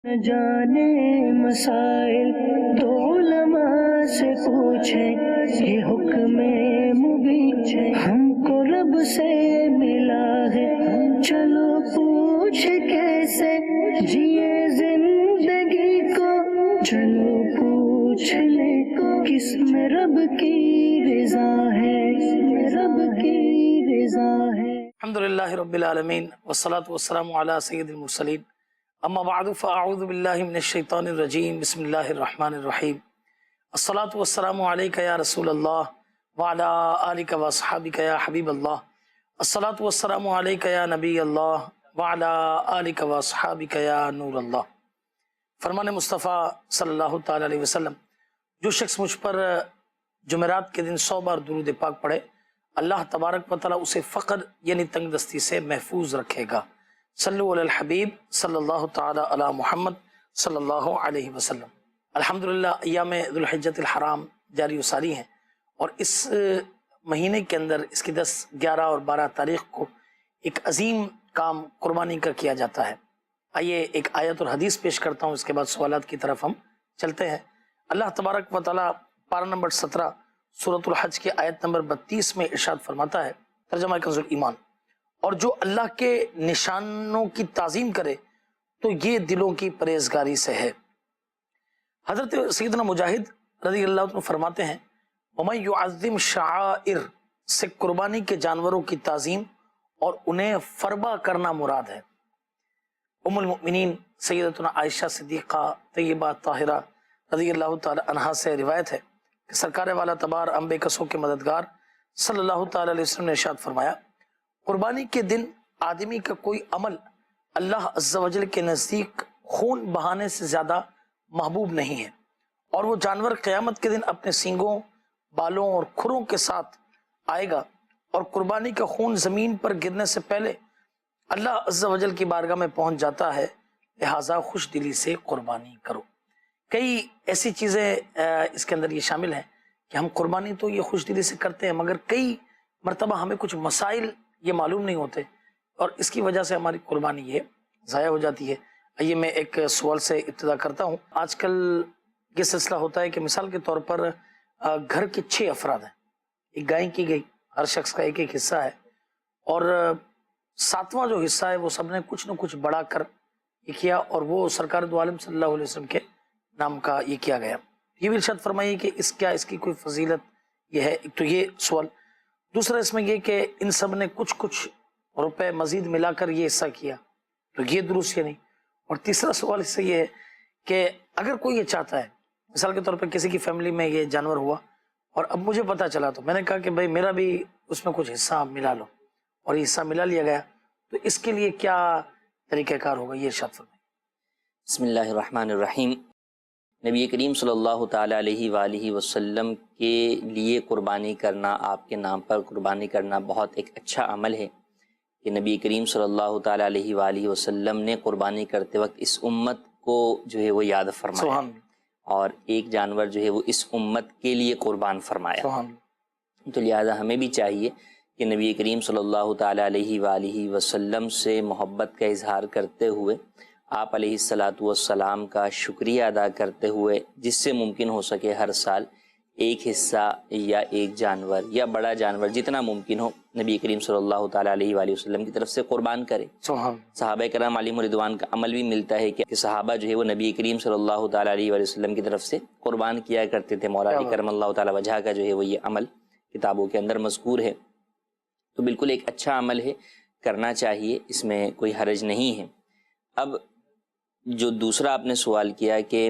نہ جانے مسائل تو علماء سے پوچھیں، یہ حکم مبین ہم کو رب سے ملا ہے، چلو پوچھ کیسے جیے زندگی کو، چلو پوچھ لے کس میں رب کی رضا ہے، رب کی رضا ہے۔ الحمدللہ رب العالمین والصلاة والسلام علی سید المرسلین، اما بعد فاعوذ باللہ من الشیطان الرجیم، بسم اللہ الرحمن الرحیم۔ الصلاة والسلام علیکہ یا رسول اللہ وعلی آلکہ واصحابکہ یا حبیب اللہ۔ الصلاة والسلام علیکہ یا نبی اللہ وعلی آلکہ واصحابکہ یا نور اللہ۔ فرمان مصطفیٰ صلی اللہ تعالی علیہ وسلم، جو شخص مجھ پر جمعرات کے دن 100 بار درود پاک پڑھے، اللہ تبارک و تعالیٰ اسے فقر یعنی تنگ دستی سے محفوظ رکھے گا۔ صلو علی الحبیب صلی اللہ تعالی علی محمد صلی اللہ علیہ وسلم۔ الحمدللہ ایام ذو الحجۃ الحرام جاری و ساری ہیں، اور اس مہینے کے اندر اس کی 10، 11 اور 12 تاریخ کو ایک عظیم کام قربانی کا کیا جاتا ہے۔ آئیے ایک آیت اور حدیث پیش کرتا ہوں، اس کے بعد سوالات کی طرف ہم چلتے ہیں۔ اللہ تبارک و تعالیٰ پارہ نمبر 17 سورۃ الحج کی آیت نمبر 32 میں ارشاد فرماتا ہے، ترجمہ کنز الایمان، اور جو اللہ کے نشانوں کی تعظیم کرے تو یہ دلوں کی پرہیزگاری سے ہے۔ حضرت سیدنا مجاہد رضی اللہ عنہ فرماتے ہیں، وَمَن يُعَظِّمْ شَعَائِرَ سے قربانی کے جانوروں کی تعظیم اور انہیں فربہ کرنا مراد ہے۔ ام المؤمنین سیدتنا عائشہ صدیقہ طیبہ طاہرہ رضی اللہ تعالی عنہا سے روایت ہے کہ سرکار والا تبار انبے کسوں کے مددگار صلی اللہ تعالی علیہ وسلم نے ارشاد فرمایا، قربانی کے دن آدمی کا کوئی عمل اللہ عز و جل کے نزدیک خون بہانے سے زیادہ محبوب نہیں ہے، اور وہ جانور قیامت کے دن اپنے سینگوں، بالوں اور کھروں کے ساتھ آئے گا، اور قربانی کا خون زمین پر گرنے سے پہلے اللہ عز و جل کی بارگاہ میں پہنچ جاتا ہے، لہٰذا خوش دلی سے قربانی کرو۔ کئی ایسی چیزیں اس کے اندر یہ شامل ہیں کہ ہم قربانی تو یہ خوش دلی سے کرتے ہیں، مگر کئی مرتبہ ہمیں کچھ مسائل یہ معلوم نہیں ہوتے، اور اس کی وجہ سے ہماری قربانی یہ ضائع ہو جاتی ہے۔ آئیے میں ایک سوال سے ابتدا کرتا ہوں۔ آج کل یہ سلسلہ ہوتا ہے کہ مثال کے طور پر گھر کے 6 افراد ہیں، ایک گائے کی گئی، ہر شخص کا ایک ایک حصہ ہے، اور 7واں جو حصہ ہے وہ سب نے کچھ نہ کچھ بڑھا کر یہ کیا، اور وہ سرکار دو عالم صلی اللہ علیہ وسلم کے نام کا یہ کیا گیا۔ یہ بھی ارشاد فرمائیے کہ اس کی کوئی فضیلت یہ ہے؟ ایک تو یہ سوال۔ دوسرا اس میں یہ کہ ان سب نے کچھ روپے مزید ملا کر یہ حصہ کیا، تو یہ درست ہے نہیں۔ اور تیسرا سوال اس سے یہ ہے کہ اگر کوئی یہ چاہتا ہے، مثال کے طور پر کسی کی فیملی میں یہ جانور ہوا اور اب مجھے پتا چلا، تو میں نے کہا کہ بھائی میرا بھی اس میں کچھ حصہ ملا لو، اور یہ حصہ ملا لیا گیا، تو اس کے لیے کیا طریقہ کار ہوگا؟ یہ ارشاد فرمائیے۔ بسم اللہ الرحمن الرحیم۔ نبی کریم صلی اللہ تعالیٰ علیہ وآلہ وسلم کے لیے قربانی کرنا، آپ کے نام پر قربانی کرنا بہت ایک اچھا عمل ہے کہ نبی کریم صلی اللہ تعالیٰ علیہ وآلہ وسلم نے قربانی کرتے وقت اس امت کو جو ہے وہ یاد فرمایا، اور ایک جانور جو ہے وہ اس امت کے لیے قربان فرمایا۔ تو لہٰذا ہمیں بھی چاہیے کہ نبی کریم صلی اللہ تعالیٰ علیہ وآلہ وسلم سے محبت کا اظہار کرتے ہوئے، آپ علیہ الصلاۃ والسلام کا شکریہ ادا کرتے ہوئے، جس سے ممکن ہو سکے ہر سال ایک حصہ یا ایک جانور یا بڑا جانور جتنا ممکن ہو نبی کریم صلی اللہ تعالیٰ علیہ وآلہ وسلم کی طرف سے قربان کرے۔ صحابہ کرام علیہم رضوان کا عمل بھی ملتا ہے کہ صحابہ جو ہے وہ نبی کریم صلی اللہ تعالیٰ علیہ وآلہ وسلم کی طرف سے قربان کیا کرتے تھے۔ مولا علی کرم اللہ تعالیٰ وجہ کا جو ہے وہ یہ عمل کتابوں کے اندر مذکور ہے، تو بالکل ایک اچھا عمل ہے، کرنا چاہیے، اس میں کوئی حرج نہیں ہے۔ اب جو دوسرا آپ نے سوال کیا کہ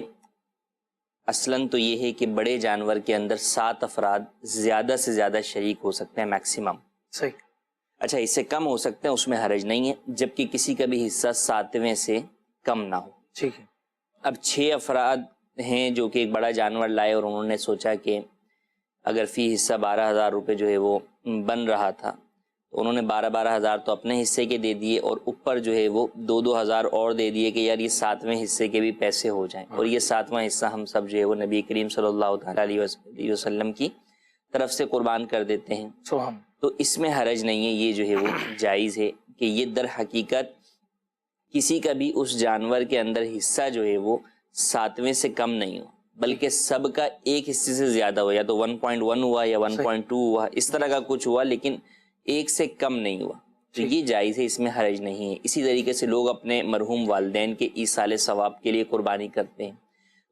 اصلاً تو یہ ہے کہ بڑے جانور کے اندر 7 افراد زیادہ سے زیادہ شریک ہو سکتے ہیں، میکسیمم۔ صحیح۔ اچھا، اس سے کم ہو سکتے ہیں، اس میں حرج نہیں ہے، جبکہ کسی کا بھی حصہ 7ویں سے کم نہ ہو۔ ٹھیک ہے۔ اب 6 افراد ہیں جو کہ ایک بڑا جانور لائے، اور انہوں نے سوچا کہ اگر فی حصہ 12,000 روپے جو ہے وہ بن رہا تھا، تو انہوں نے 12,000 تو اپنے حصے کے دے دیے، اور اوپر جو ہے وہ 2,000 اور دے دیے کہ یار یہ 7ویں حصے کے بھی پیسے ہو جائیں، اور یہ 7واں حصہ ہم سب جو ہے وہ نبی کریم صلی اللہ تعالیٰ علیہ وسلم کی طرف سے قربان کر دیتے ہیں۔ تو اس میں حرج نہیں ہے، یہ جو ہے وہ جائز ہے کہ یہ در حقیقت کسی کا بھی اس جانور کے اندر حصہ جو ہے وہ 7ویں سے کم نہیں ہو، بلکہ سب کا ایک حصے سے زیادہ ہو، یا تو 1.1 ہوا یا 1.2 ہوا، اس طرح کا کچھ ہوا، لیکن ایک سے کم نہیں ہوا، تو یہ جائز ہے، اس میں حرج نہیں ہے۔ اسی طریقے سے لوگ اپنے مرحوم والدین کے ایصال ثواب کے لیے قربانی کرتے ہیں،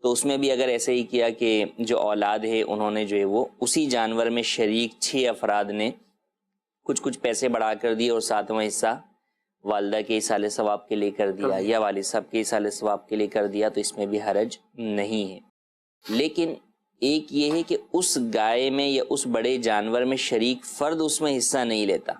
تو اس میں بھی اگر ایسے ہی کیا کہ جو اولاد ہے انہوں نے جو ہے وہ اسی جانور میں شریک 6 افراد نے کچھ پیسے بڑھا کر دیے اور 7واں حصہ والدہ کے ایصال ثواب کے لیے کر دیا یا والد صاحب کے ایصال ثواب کے لیے کر دیا، تو اس میں بھی حرج نہیں ہے۔ لیکن ایک یہ ہے کہ اس گائے میں یا اس بڑے جانور میں شریک فرد اس میں حصہ نہیں لیتا،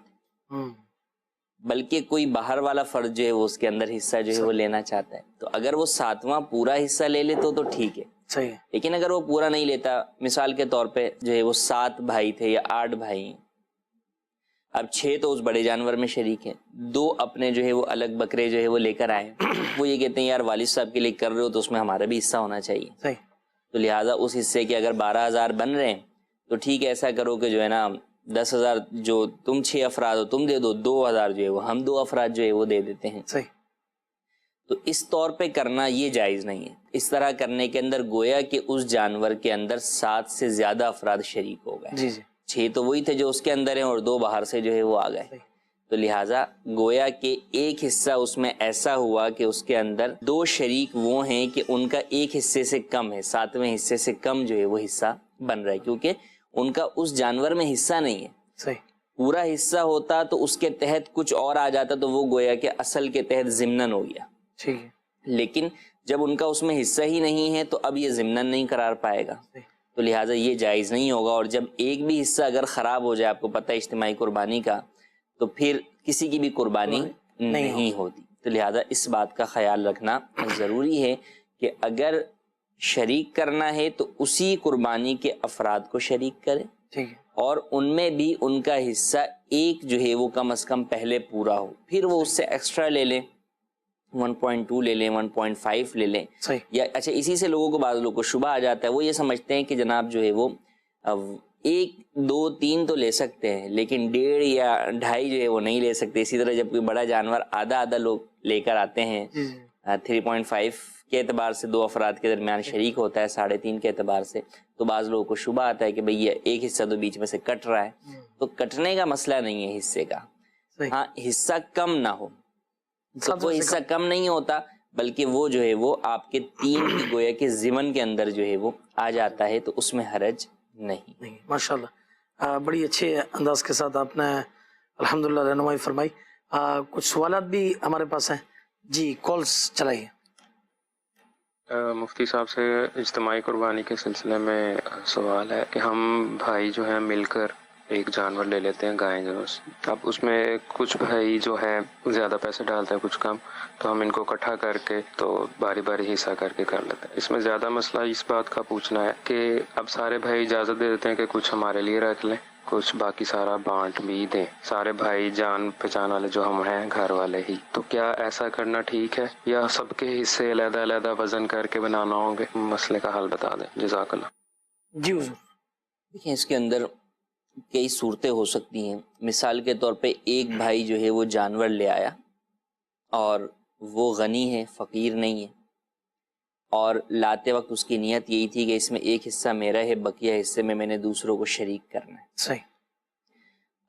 بلکہ کوئی باہر والا فرد جو ہے وہ اس کے اندر حصہ جو ہے وہ لینا چاہتا ہے، تو اگر وہ 7واں پورا حصہ لے لے تو ٹھیک ہے، صحیح ہے۔ لیکن اگر وہ پورا نہیں لیتا، مثال کے طور پہ جو ہے وہ 7 بھائی تھے یا 8 بھائی ہیں، اب 6 تو اس بڑے جانور میں شریک ہیں، 2 اپنے جو ہے وہ الگ بکرے جو ہے وہ لے کر آئے، وہ یہ کہتے ہیں یار والد صاحب کے لیے کر رہے ہو تو اس میں ہمارا بھی حصہ ہونا چاہیے، صحیح، تو لہٰذا اس حصے کے اگر 12,000 بن رہے ہیں تو ٹھیک ہے، ایسا کرو کہ جو ہے نا 10,000 جو تم 6 افراد ہو تم دے دو، 2,000 جو ہے وہ ہم 2 افراد جو ہے وہ دے دیتے ہیں، صحیح۔ تو اس طور پہ کرنا یہ جائز نہیں ہے۔ اس طرح کرنے کے اندر گویا کہ اس جانور کے اندر 7 سے زیادہ افراد شریک ہو گئے، جی جی، 6 تو وہی تھے جو اس کے اندر ہیں اور 2 باہر سے جو ہے وہ آ گئے، تو لہٰذا گویا کہ ایک حصہ اس میں ایسا ہوا کہ اس کے اندر 2 شریک وہ ہیں کہ ان کا ایک حصے سے کم ہے، 7ویں حصے سے کم جو ہے وہ حصہ بن رہا ہے، کیونکہ ان کا اس جانور میں حصہ نہیں ہے۔ صحیح، پورا حصہ ہوتا تو اس کے تحت کچھ اور آ جاتا تو وہ گویا کہ اصل کے تحت ضمناً ہو گیا، ٹھیک ہے، لیکن جب ان کا اس میں حصہ ہی نہیں ہے تو اب یہ ضمناً نہیں قرار پائے گا، تو لہٰذا یہ جائز نہیں ہوگا۔ اور جب ایک بھی حصہ اگر خراب ہو جائے، آپ کو پتہ ہے اجتماعی قربانی کا، تو پھر کسی کی بھی قربانی نہیں ہوتی، تو لہٰذا اس بات کا خیال رکھنا ضروری ہے کہ اگر شریک کرنا ہے تو اسی قربانی کے افراد کو شریک کرے، ٹھیک ہے، اور ان میں بھی ان کا حصہ ایک جو ہے وہ کم از کم پہلے پورا ہو، پھر وہ اس سے ایکسٹرا لے لیں، 1.2 لے لیں، 1.5 لے لیں، صحیح، یا اچھا اسی سے لوگوں کو بعض لوگوں کو شبہ آ جاتا ہے، وہ یہ سمجھتے ہیں کہ جناب جو ہے وہ 1 2 3 تو لے سکتے ہیں لیکن 1.5 یا 2.5 جو ہے وہ نہیں لے سکتے۔ اسی طرح جب کوئی بڑا جانور آدھا لوگ لے کر آتے ہیں، 3.5 کے اعتبار سے 2 افراد کے درمیان شریک ہوتا ہے، 3.5 کے اعتبار سے، تو بعض لوگوں کو شبہ آتا ہے کہ بھئی یہ ایک حصہ تو بیچ میں سے کٹ رہا ہے، تو کٹنے کا مسئلہ نہیں ہے حصے کا، ہاں حصہ کم نہ ہو، تو کوئی حصہ کم نہیں ہوتا، بلکہ وہ جو ہے وہ آپ کے 3 کی گویا کے ضمن کے اندر جو ہے وہ آ جاتا ہے، تو اس میں حرج نہیں۔ ماشاءاللہ، بڑی اچھے انداز کے ساتھ آپ نے الحمدللہ رہنمائی فرمائی۔ کچھ سوالات بھی ہمارے پاس ہیں، جی کالز چلائیے۔ مفتی صاحب سے اجتماعی قربانی کے سلسلے میں سوال ہے کہ ہم بھائی جو ہیں مل کر ایک جانور لے لیتے ہیں، گائے جو، اب اس میں کچھ بھائی جو ہیں زیادہ پیسے ڈالتے ہیں، کچھ کم، تو ہم ان کو اکٹھا کر کے تو باری باری حصہ کر کے کر لیتے ہیں۔ اس میں زیادہ مسئلہ اس بات کا پوچھنا ہے کہ اب سارے بھائی اجازت دے دیتے ہیں کہ کچھ ہمارے لیے رکھ لیں، کچھ باقی سارا بانٹ بھی دیں، سارے بھائی جان پہچان والے جو ہم ہیں گھر والے ہی، تو کیا ایسا کرنا ٹھیک ہے یا سب کے حصے علیحدہ علیحدہ وزن کر کے بنانا ہوں گے؟ مسئلے کا حل بتا دیں، جزاک اللہ۔ جی حضور، دیکھیں اس کے اندر کئی صورتیں ہو سکتی ہیں۔ مثال کے طور پہ ایک بھائی جو ہے وہ جانور لے آیا اور وہ غنی ہے، فقیر نہیں ہے، اور لاتے وقت اس کی نیت یہی تھی کہ اس میں ایک حصہ میرا ہے، بقیہ حصے میں نے دوسروں کو شریک کرنا ہے۔ صحیح،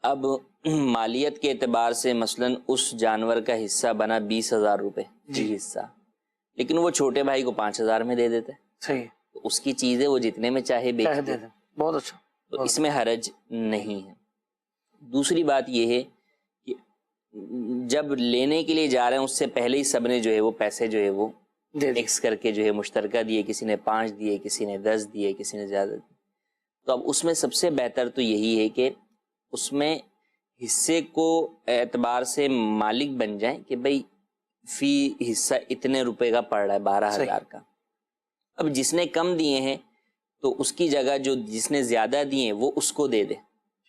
اب مالیت کے اعتبار سے مثلاً اس جانور کا حصہ بنا 20,000 روپے جی حصہ، لیکن وہ چھوٹے بھائی کو 5,000 میں دے دیتے، صحیح، تو اس کی چیزیں وہ جتنے میں چاہے بیچ دے دے، دیں، بہت اچھا، تو اس میں حرج نہیں ہے۔ دوسری بات یہ ہے کہ جب لینے کے لیے جا رہے ہیں اس سے پہلے ہی سب نے جو ہے وہ پیسے جو ہے وہ دے دیں، مکس کر کے جو ہے مشترکہ دیے، کسی نے 5 دیے، کسی نے 10 دیے، کسی نے زیادہ دیے، تو اب اس میں سب سے بہتر تو یہی ہے کہ اس میں حصے کو اعتبار سے مالک بن جائیں کہ بھئی فی حصہ اتنے روپے کا پڑ رہا ہے، 12,000 کا۔ اب جس نے کم دیے ہیں تو اس کی جگہ جو جس نے زیادہ دیے ہیں وہ اس کو دے دے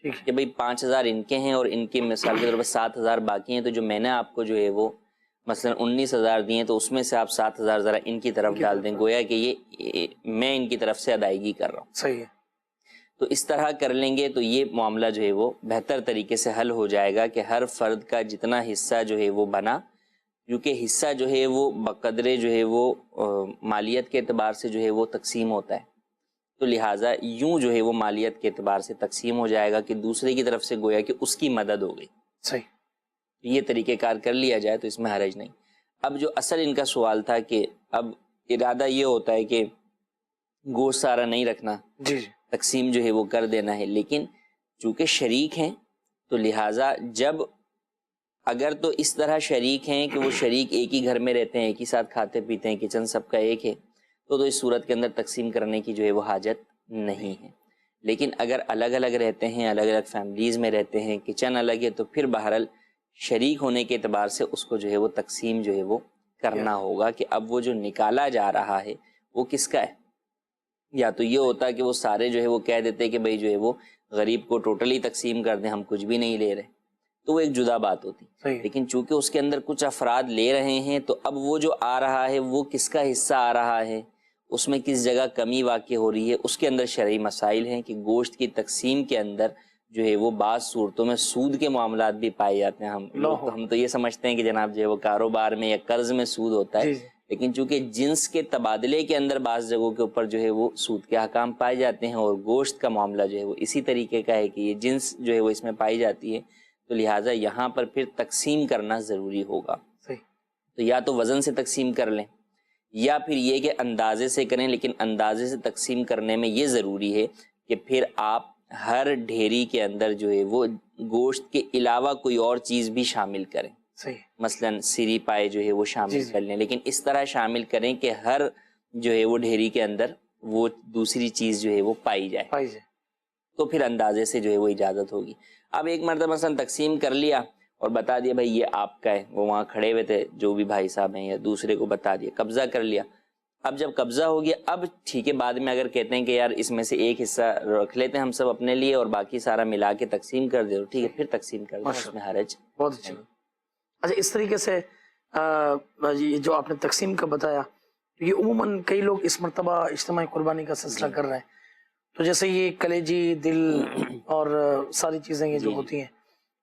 کہ بھئی 5,000 ان کے ہیں اور ان کے مثال کے طور پر 7,000 باقی ہیں، تو جو میں نے آپ کو جو ہے وہ مثلا 19,000 دیے تو اس میں سے آپ 7,000 ذرا ان کی طرف ڈال دیں، گویا کہ یہ میں ان کی طرف سے ادائیگی کر رہا ہوں۔ صحیح ہے، تو اس طرح کر لیں گے تو یہ معاملہ جو ہے وہ بہتر طریقے سے حل ہو جائے گا کہ ہر فرد کا جتنا حصہ جو ہے وہ بنا، کیونکہ حصہ جو ہے وہ بقدرے جو ہے وہ مالیت کے اعتبار سے جو ہے وہ تقسیم ہوتا ہے، تو لہٰذا یوں جو ہے وہ مالیت کے اعتبار سے تقسیم ہو جائے گا کہ دوسرے کی طرف سے گویا کہ اس کی مدد ہو گئی. صحیح. یہ طریقہ کار کر لیا جائے تو اس میں حرج نہیں. اب جو اصل ان کا سوال تھا کہ اب ارادہ یہ ہوتا ہے کہ گوشت سارا نہیں رکھنا، جی تقسیم جو ہے وہ کر دینا ہے، لیکن چونکہ شریک ہیں تو لہٰذا جب اگر تو اس طرح شریک ہیں کہ وہ شریک ایک ہی گھر میں رہتے ہیں، ایک ہی ساتھ کھاتے پیتے ہیں، کچن سب کا ایک ہے، تو اس صورت کے اندر تقسیم کرنے کی جو ہے وہ حاجت نہیں ہے. لیکن اگر الگ الگ رہتے ہیں، الگ الگ فیملیز میں رہتے ہیں، کچن الگ ہے، تو پھر بہرحال شریک ہونے کے اعتبار سے اس کو جو ہے وہ تقسیم جو ہے وہ کرنا ہوگا کہ اب وہ جو نکالا جا رہا ہے وہ کس کا ہے. یا تو یہ ہوتا ہے کہ وہ سارے جو ہے وہ کہہ دیتے کہ بھئی جو ہے وہ غریب کو ٹوٹلی تقسیم کر دیں، ہم کچھ بھی نہیں لے رہے، تو وہ ایک جدا بات ہوتی. لیکن چونکہ اس کے اندر کچھ افراد لے رہے ہیں تو اب وہ جو آ رہا ہے وہ کس کا حصہ آ رہا ہے، اس میں کس جگہ کمی واقع ہو رہی ہے، اس کے اندر شرعی مسائل ہیں کہ گوشت کی تقسیم کے اندر جو ہے وہ بعض صورتوں میں سود کے معاملات بھی پائے جاتے ہیں. ہم تو یہ سمجھتے ہیں کہ جناب جو ہے وہ کاروبار میں یا قرض میں سود ہوتا ہے، لیکن چونکہ جنس کے تبادلے کے اندر بعض جگہوں کے اوپر جو ہے وہ سود کے احکام پائے جاتے ہیں، اور گوشت کا معاملہ جو ہے وہ اسی طریقے کا ہے کہ یہ جنس جو ہے وہ اس میں پائی جاتی ہے، تو لہٰذا یہاں پر پھر تقسیم کرنا ضروری ہوگا. تو یا تو وزن سے تقسیم کر لیں یا پھر یہ کہ اندازے سے کریں، لیکن اندازے سے تقسیم کرنے میں یہ ضروری ہے کہ پھر آپ ہر ڈھیری کے اندر جو ہے وہ گوشت کے علاوہ کوئی اور چیز بھی شامل کریں. مثلا سری پائے جو ہے وہ شامل کر لیں، لیکن اس طرح شامل کریں کہ ہر جو ہے وہ ڈھیری کے اندر وہ دوسری چیز جو ہے وہ پائی جائے، تو پھر اندازے سے جو ہے وہ اجازت ہوگی. اب ایک مرتبہ مثلا تقسیم کر لیا اور بتا دیا بھائی یہ آپ کا ہے، وہ وہاں کھڑے ہوئے تھے جو بھی بھائی صاحب ہیں، یا دوسرے کو بتا دیا، قبضہ کر لیا. اب جب قبضہ ہو گیا، اب ٹھیک ہے، بعد میں اگر کہتے ہیں کہ یار اس میں سے ایک حصہ رکھ لیتے ہیں ہم سب اپنے لیے اور باقی سارا ملا کے تقسیم کر دے، ٹھیک ہے، پھر تقسیم کر دیں، اس میں حرج. بہت اچھا. اچھا، اس طریقے سے یہ جو آپ نے تقسیم کا بتایا، یہ عموماً کئی لوگ اس مرتبہ اجتماعی قربانی کا سلسلہ کر رہے ہیں، تو جیسے یہ کلیجی، دل اور ساری چیزیں یہ جو ہوتی ہیں،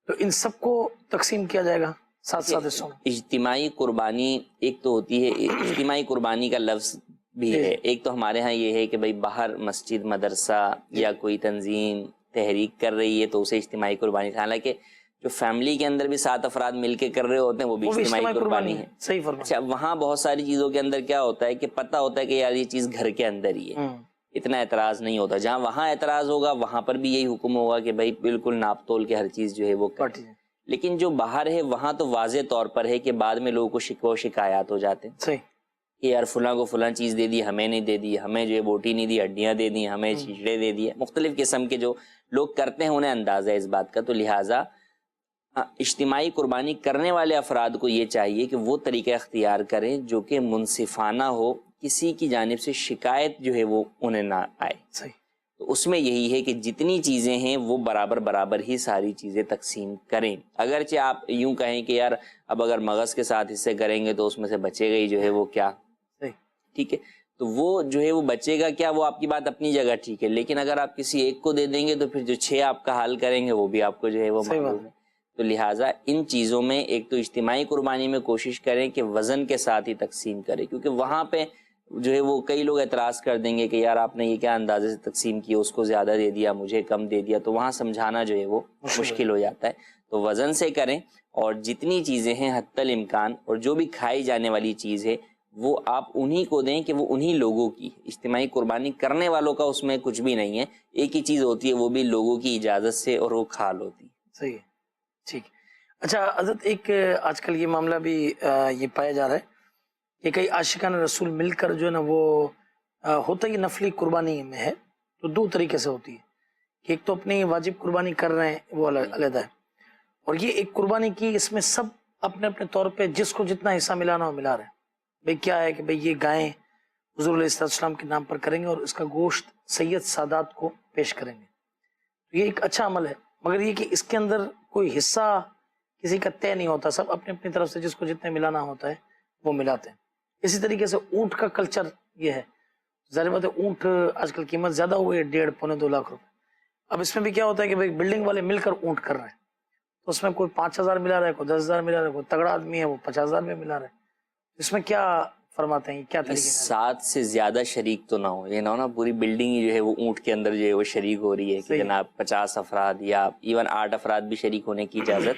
تو ان سب کو تقسیم کیا جائے گا ساتھ ساتھ حصوں میں. اجتماعی قربانی ایک تو ہوتی ہے، اجتماعی قربانی کا لفظ بھی ہے، ایک تو ہمارے ہاں یہ ہے کہ بھئی باہر مسجد، مدرسہ یا کوئی تنظیم تحریک کر رہی ہے تو اسے اجتماعی قربانی، حالانکہ جو فیملی کے اندر بھی 7 افراد مل کے کر رہے ہوتے ہیں وہ بھی اجتماعی قربانی ہے. صحیح فرمایا. اچھا، وہاں بہت ساری چیزوں کے اندر کیا ہوتا ہے کہ پتہ ہوتا ہے کہ یار یہ چیز گھر کے اندر ہی ہے، اتنا اعتراض نہیں ہوتا. جہاں وہاں اعتراض ہوگا وہاں پر بھی یہی حکم ہوگا کہ بھائی بالکل ناپ تول کے ہر چیز جو ہے وہ کٹ. لیکن جو باہر ہے وہاں تو واضح طور پر ہے کہ بعد میں لوگوں کو شکوہ و شکایات ہو جاتے ہیں کہ یار فلاں کو فلاں چیز دے دی، ہمیں نہیں دے دی، ہمیں جو ہے بوٹی نہیں دی، ہڈیاں دے دی، ہمیں چیچڑے دے دیے. مختلف قسم کے جو لوگ کرتے ہیں انہیں اندازہ ہے اس بات کا. تو لہٰذا اجتماعی قربانی کرنے والے افراد کو یہ چاہیے کہ وہ طریقہ اختیار کریں جو کہ منصفانہ ہو، کسی کی جانب سے شکایت جو ہے وہ انہیں نہ آئے. تو اس میں یہی ہے کہ جتنی چیزیں ہیں وہ برابر برابر ہی ساری چیزیں تقسیم کریں. اگرچہ آپ یوں کہیں کہ یار اب اگر مغز کے ساتھ حصے کریں گے تو اس میں سے بچے گا ہی جو ہے وہ کیا، ٹھیک ہے، تو وہ جو ہے وہ بچے گا کیا، وہ آپ کی بات اپنی جگہ ٹھیک ہے، لیکن اگر آپ کسی ایک کو دے دیں گے تو پھر جو 6 آپ کا حل کریں گے وہ بھی آپ کو جو ہے وہ معلوم ہے. تو لہٰذا ان چیزوں میں ایک تو اجتماعی قربانی میں کوشش کریں کہ وزن کے ساتھ ہی تقسیم کریں، کیونکہ وہاں پہ جو ہے وہ کئی لوگ اعتراض کر دیں گے کہ یار آپ نے یہ کیا اندازے سے تقسیم کی، اس کو زیادہ دے دیا، مجھے کم دے دیا، تو وہاں سمجھانا جو ہے وہ مشکل ہو جاتا ہے. تو وزن سے کریں، اور جتنی چیزیں ہیں حتی الامکان، اور جو بھی کھائی جانے والی چیز ہے وہ آپ انہی کو دیں کہ وہ انہی لوگوں کی. اجتماعی قربانی کرنے والوں کا اس میں کچھ بھی نہیں ہے، ایک ہی چیز ہوتی ہے، وہ بھی لوگوں کی اجازت سے اور وہ کھال ہوتی ہے. صحیح ہے، ٹھیک. اچھا حضرت، ایک آج کل یہ معاملہ بھی یہ پایا جا رہا ہے کہ کئی عاشقان رسول مل کر جو ہے نا وہ ہوتا ہی نفلی قربانی میں ہے، تو 2 طریقے سے ہوتی ہے کہ ایک تو اپنی واجب قربانی کر رہے ہیں وہ علیحدہ ہے، اور یہ ایک قربانی کی اس میں سب اپنے اپنے طور پہ جس کو جتنا حصہ ملانا ہو ملا رہے ہیں. بھئی کیا ہے کہ بھئی یہ گائیں حضور علیہ السلام کے نام پر کریں گے اور اس کا گوشت سید سادات کو پیش کریں گے. یہ ایک اچھا عمل ہے، مگر یہ کہ اس کے اندر کوئی حصہ کسی کا طے نہیں ہوتا، سب اپنی اپنی طرف سے جس کو جتنے ملانا ہوتا ہے وہ ملاتے ہیں. اسی طریقے سے اونٹ کا کلچر یہ ہے. ظاہر بات ہے اونٹ آج کل قیمت زیادہ ہو گئی ہے، 1.5 پونے 2 لاکھ روپے. اب اس میں بھی کیا ہوتا ہے کہ بھائی بلڈنگ والے مل کر اونٹ کر رہے ہیں، تو اس میں کوئی 5,000 ملا رہا ہے، کوئی 10,000 ملا رہا ہے، کوئی تگڑا آدمی ہے وہ 50,000 میں ملا رہا ہے، اس میں کیا فرماتے ہیں، کیا طریقے سے؟ 7 سے زیادہ شریک تو نہ ہو، یہ نہ ہو نا پوری بلڈنگ ہی جو ہے وہ اونٹ کے اندر جو ہے وہ شریک ہو رہی ہے کہ جناب 50 افراد یا ایون 8 افراد بھی شریک ہونے کی اجازت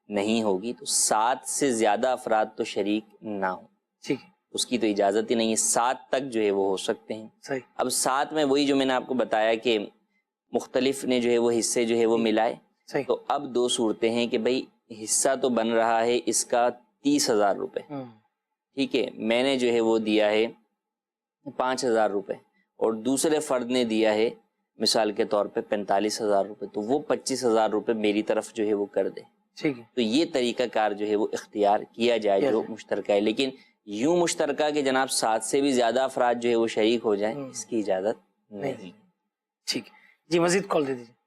نہیں ہوگی، تو 7 سے زیادہ افراد تو شریک نہ ہوں، ٹھیک ہے، اس کی تو اجازت ہی نہیں ہے، 7 تک جو ہے وہ ہو سکتے ہیں۔ صحیح، اب 7 میں وہی جو میں نے آپ کو بتایا کہ مختلف نے جو ہے وہ حصے جو ہے وہ ملائے، صحیح، تو اب 2 صورتیں ہیں کہ بھائی حصہ تو بن رہا ہے اس کا 30,000 روپے، ٹھیک ہے، میں نے جو ہے وہ دیا ہے 5,000 روپے اور دوسرے فرد نے دیا ہے مثال کے طور پہ 45,000 روپے، تو وہ 25,000 روپے میری طرف جو ہے وہ کر دے، ٹھیک ہے، تو یہ طریقہ کار جو ہے وہ اختیار کیا جائے جو مشترکہ ہے، لیکن یوں مشترکہ کہ جناب 7 سے بھی زیادہ افراد جو ہے وہ شریک ہو جائیں، اس کی اجازت نہیں۔ ٹھیک ہے جی، مزید کال دے دیجیے۔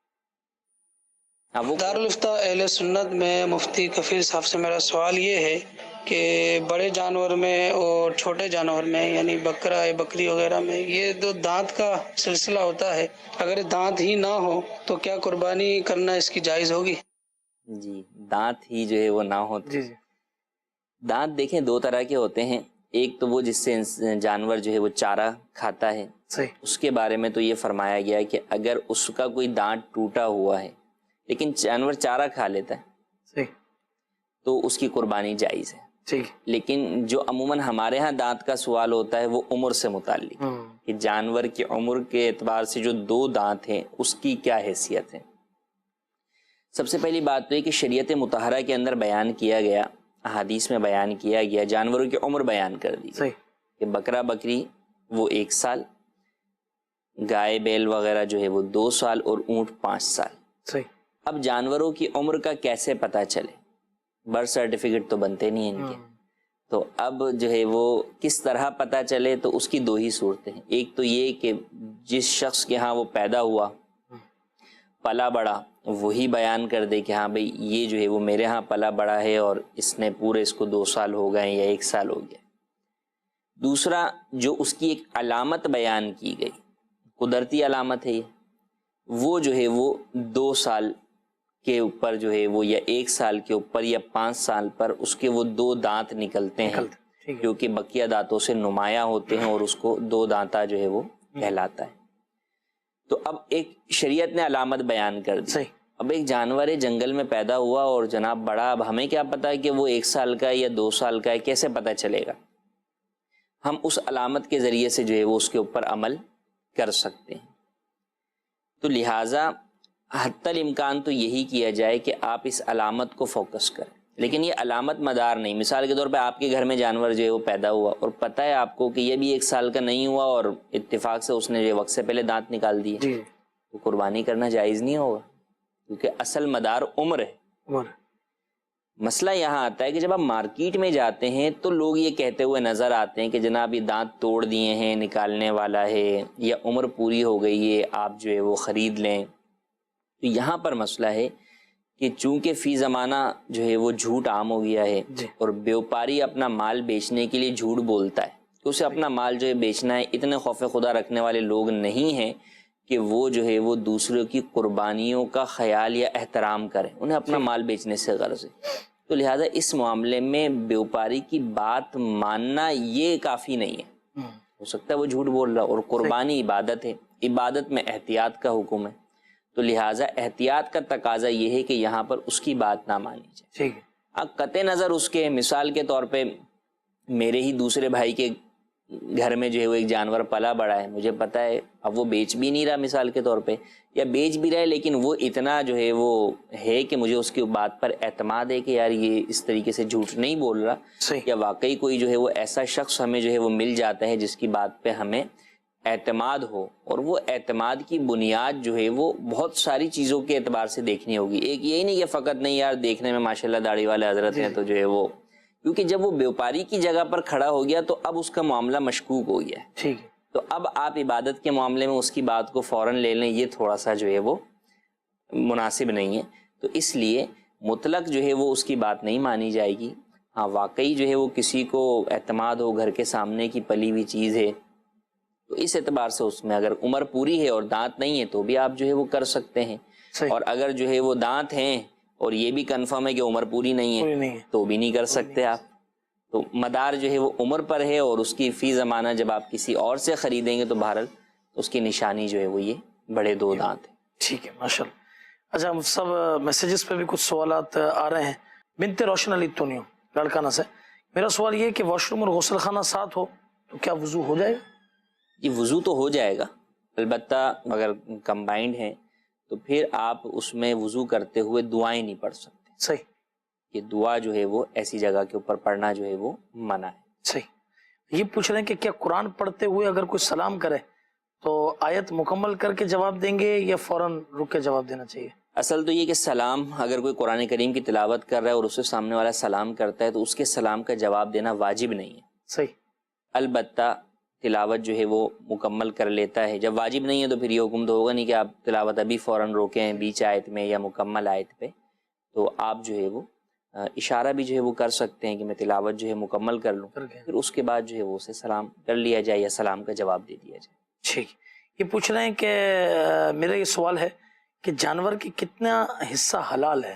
دارالفتہ اہل سنت میں مفتی کفیل صاحب سے میرا سوال یہ ہے کہ بڑے جانور میں اور چھوٹے جانور میں یعنی بکرا بکری وغیرہ میں یہ جو دانت کا سلسلہ ہوتا ہے، اگر دانت ہی نہ ہو تو کیا قربانی کرنا اس کی جائز ہوگی؟ جی، دانت ہی جو ہے وہ نہ ہو، جی جی، دانت دیکھیں 2 طرح کے ہوتے ہیں، ایک تو وہ جس سے جانور جو ہے وہ چارہ کھاتا ہے، صحیح، اس کے بارے میں تو یہ فرمایا گیا ہے کہ اگر اس کا کوئی دانت ٹوٹا ہوا ہے لیکن جانور چارہ کھا لیتا ہے صحیح، تو اس کی قربانی جائز ہے، ٹھیک ہے، لیکن جو عموماً ہمارے ہاں دانت کا سوال ہوتا ہے وہ عمر سے متعلق کہ جانور کی عمر کے اعتبار سے جو 2 دانت ہیں اس کی کیا حیثیت ہے۔ سب سے پہلی بات تو یہ کہ شریعت مطہرہ کے اندر بیان کیا گیا، احادیث میں بیان کیا گیا، جانوروں کی عمر بیان کر دی صحیح، کہ بکرا بکری وہ 1 سال، گائے بیل وغیرہ جو ہے وہ 2 سال اور اونٹ 5 سال۔ صحیح، اب جانوروں کی عمر کا کیسے پتہ چلے؟ برتھ سرٹیفکیٹ تو بنتے نہیں ہیں ان کے، تو اب جو ہے وہ کس طرح پتہ چلے؟ تو اس کی 2 ہی صورتیں ہیں، ایک تو یہ کہ جس شخص کے ہاں وہ پیدا ہوا پلا بڑا وہی بیان کر دے کہ ہاں بھئی یہ جو ہے وہ میرے ہاں پلا بڑا ہے اور اس نے پورے اس کو 2 سال ہو گئے یا 1 سال ہو گیا۔ دوسرا جو اس کی ایک علامت بیان کی گئی، قدرتی علامت ہے یہ، وہ جو ہے وہ 2 سال کے اوپر جو ہے وہ یا 1 سال کے اوپر یا 5 سال پر اس کے وہ 2 دانت نکلتے ہیں جو کہ بقیہ دانتوں سے نمایاں ہوتے ہیں اور اس کو 2 دانتا جو ہے وہ کہلاتا ہے۔ تو اب ایک شریعت نے علامت بیان کر دی، اب ایک جانور جنگل میں پیدا ہوا اور جناب بڑا، اب ہمیں کیا پتا ہے کہ وہ 1 سال کا ہے یا 2 سال کا ہے، کیسے پتہ چلے گا؟ ہم اس علامت کے ذریعے سے جو ہے وہ اس کے اوپر عمل کر سکتے ہیں۔ تو لہٰذا حتی الامکان تو یہی کیا جائے کہ آپ اس علامت کو فوکس کریں، لیکن یہ علامت مدار نہیں۔ مثال کے طور پہ آپ کے گھر میں جانور جو ہے وہ پیدا ہوا اور پتہ ہے آپ کو کہ یہ بھی 1 سال کا نہیں ہوا اور اتفاق سے اس نے جو وقت سے پہلے دانت نکال دیے، تو قربانی کرنا جائز نہیں ہوگا، کیونکہ اصل مدار عمر ہے۔ مسئلہ یہاں آتا ہے کہ جب آپ مارکیٹ میں جاتے ہیں تو لوگ یہ کہتے ہوئے نظر آتے ہیں کہ جناب یہ دانت توڑ دیے ہیں، نکالنے والا ہے، یا عمر پوری ہو گئی ہے، آپ جو ہے وہ خرید لیں۔ تو یہاں پر مسئلہ ہے کہ چونکہ فی زمانہ جو ہے وہ جھوٹ عام ہو گیا ہے اور بیوپاری اپنا مال بیچنے کے لیے جھوٹ بولتا ہے، تو اسے اپنا مال جو ہے بیچنا ہے، اتنے خوف خدا رکھنے والے لوگ نہیں ہیں کہ وہ جو ہے وہ دوسروں کی قربانیوں کا خیال یا احترام کریں، انہیں اپنا مال بیچنے سے غرض ہے۔ تو لہٰذا اس معاملے میں بیوپاری کی بات ماننا یہ کافی نہیں ہے، ہو سکتا ہے وہ جھوٹ بول رہا، اور قربانی عبادت ہے، عبادت میں احتیاط کا حکم ہے، تو لہٰذا احتیاط کا تقاضا یہ ہے کہ یہاں پر اس کی بات نہ مانی جائے۔ اب قطع نظر اس کے، مثال کے طور پہ میرے ہی دوسرے بھائی کے گھر میں جو ہے وہ ایک جانور پلا بڑا ہے، مجھے پتا ہے اب وہ بیچ بھی نہیں رہا مثال کے طور پہ، یا بیچ بھی رہا ہے لیکن وہ اتنا جو ہے وہ ہے کہ مجھے اس کی بات پر اعتماد ہے کہ یار یہ اس طریقے سے جھوٹ نہیں بول رہا، یا واقعی کوئی جو ہے وہ ایسا شخص ہمیں جو ہے وہ مل جاتا ہے جس کی بات پہ ہمیں اعتماد ہو، اور وہ اعتماد کی بنیاد جو ہے وہ بہت ساری چیزوں کے اعتبار سے دیکھنی ہوگی، ایک یہی نہیں کہ فقط نہیں یار دیکھنے میں ماشاءاللہ داڑھی والے حضرت ہیں تو جو ہے وہ، کیونکہ جب وہ بیوپاری کی جگہ پر کھڑا ہو گیا تو اب اس کا معاملہ مشکوک ہو گیا ہے، تو اب آپ عبادت کے معاملے میں اس کی بات کو فوراً لے لیں، یہ تھوڑا سا جو ہے وہ مناسب نہیں ہے، تو اس لیے مطلق جو ہے وہ اس کی بات نہیں مانی جائے گی۔ ہاں واقعی جو ہے وہ کسی کو اعتماد ہو، گھر کے سامنے کی پلی ہوئی چیز ہے، تو اس اعتبار سے اس میں اگر عمر پوری ہے اور دانت نہیں ہے تو بھی آپ جو ہے وہ کر سکتے ہیں، اور اگر جو ہے وہ دانت ہیں اور یہ بھی کنفرم ہے کہ عمر پوری نہیں ہے تو بھی نہیں کر سکتے آپ. تو مدار جو ہے وہ عمر پر ہے، اور اس کی فی زمانہ جب آپ کسی اور سے خریدیں گے تو بہرحال اس کی نشانی جو ہے وہ یہ بڑے 2 دانت ہیں. ٹھیک ہے، ماشاء اللہ. اچھا سب میسیجز پہ بھی کچھ سوالات آ رہے ہیں. بنت روشن علی تونیو لڑکانہ سے، میرا سوال یہ ہے کہ واش روم اور غسل خانہ ساتھ ہو تو کیا وضو ہو جائے گا؟ یہ وضو تو ہو جائے گا، البتہ اگر کمبائنڈ ہیں تو پھر آپ اس میں وضو کرتے ہوئے دعائیں نہیں پڑھ سکتے. صحیح. یہ دعا جو ہے وہ ایسی جگہ کے اوپر پڑھنا جو ہے وہ منع ہے. صحیح. یہ پوچھ رہے ہیں کہ کیا قرآن پڑھتے ہوئے اگر کوئی سلام کرے تو آیت مکمل کر کے جواب دیں گے یا فوراً رک کے جواب دینا چاہیے؟ اصل تو یہ کہ سلام، اگر کوئی قرآن کریم کی تلاوت کر رہا ہے اور اسے سامنے والا سلام کرتا ہے تو اس کے سلام کا جواب دینا واجب نہیں ہے. صحیح. البتہ تلاوت جو ہے وہ مکمل کر لیتا ہے. جب واجب نہیں ہے تو پھر یہ حکم تو ہوگا نہیں کہ آپ تلاوت ابھی فوراً روکیں بیچ آیت میں یا مکمل آیت پہ. تو آپ جو ہے وہ اشارہ بھی جو ہے وہ کر سکتے ہیں کہ میں تلاوت جو ہے مکمل کر لوں، پھر اس کے بعد جو ہے وہ اسے سلام کر لیا جائے یا سلام کا جواب دے دیا جائے. ٹھیک. یہ پوچھ رہے ہیں کہ میرا یہ سوال ہے کہ جانور کی کتنا حصہ حلال ہے؟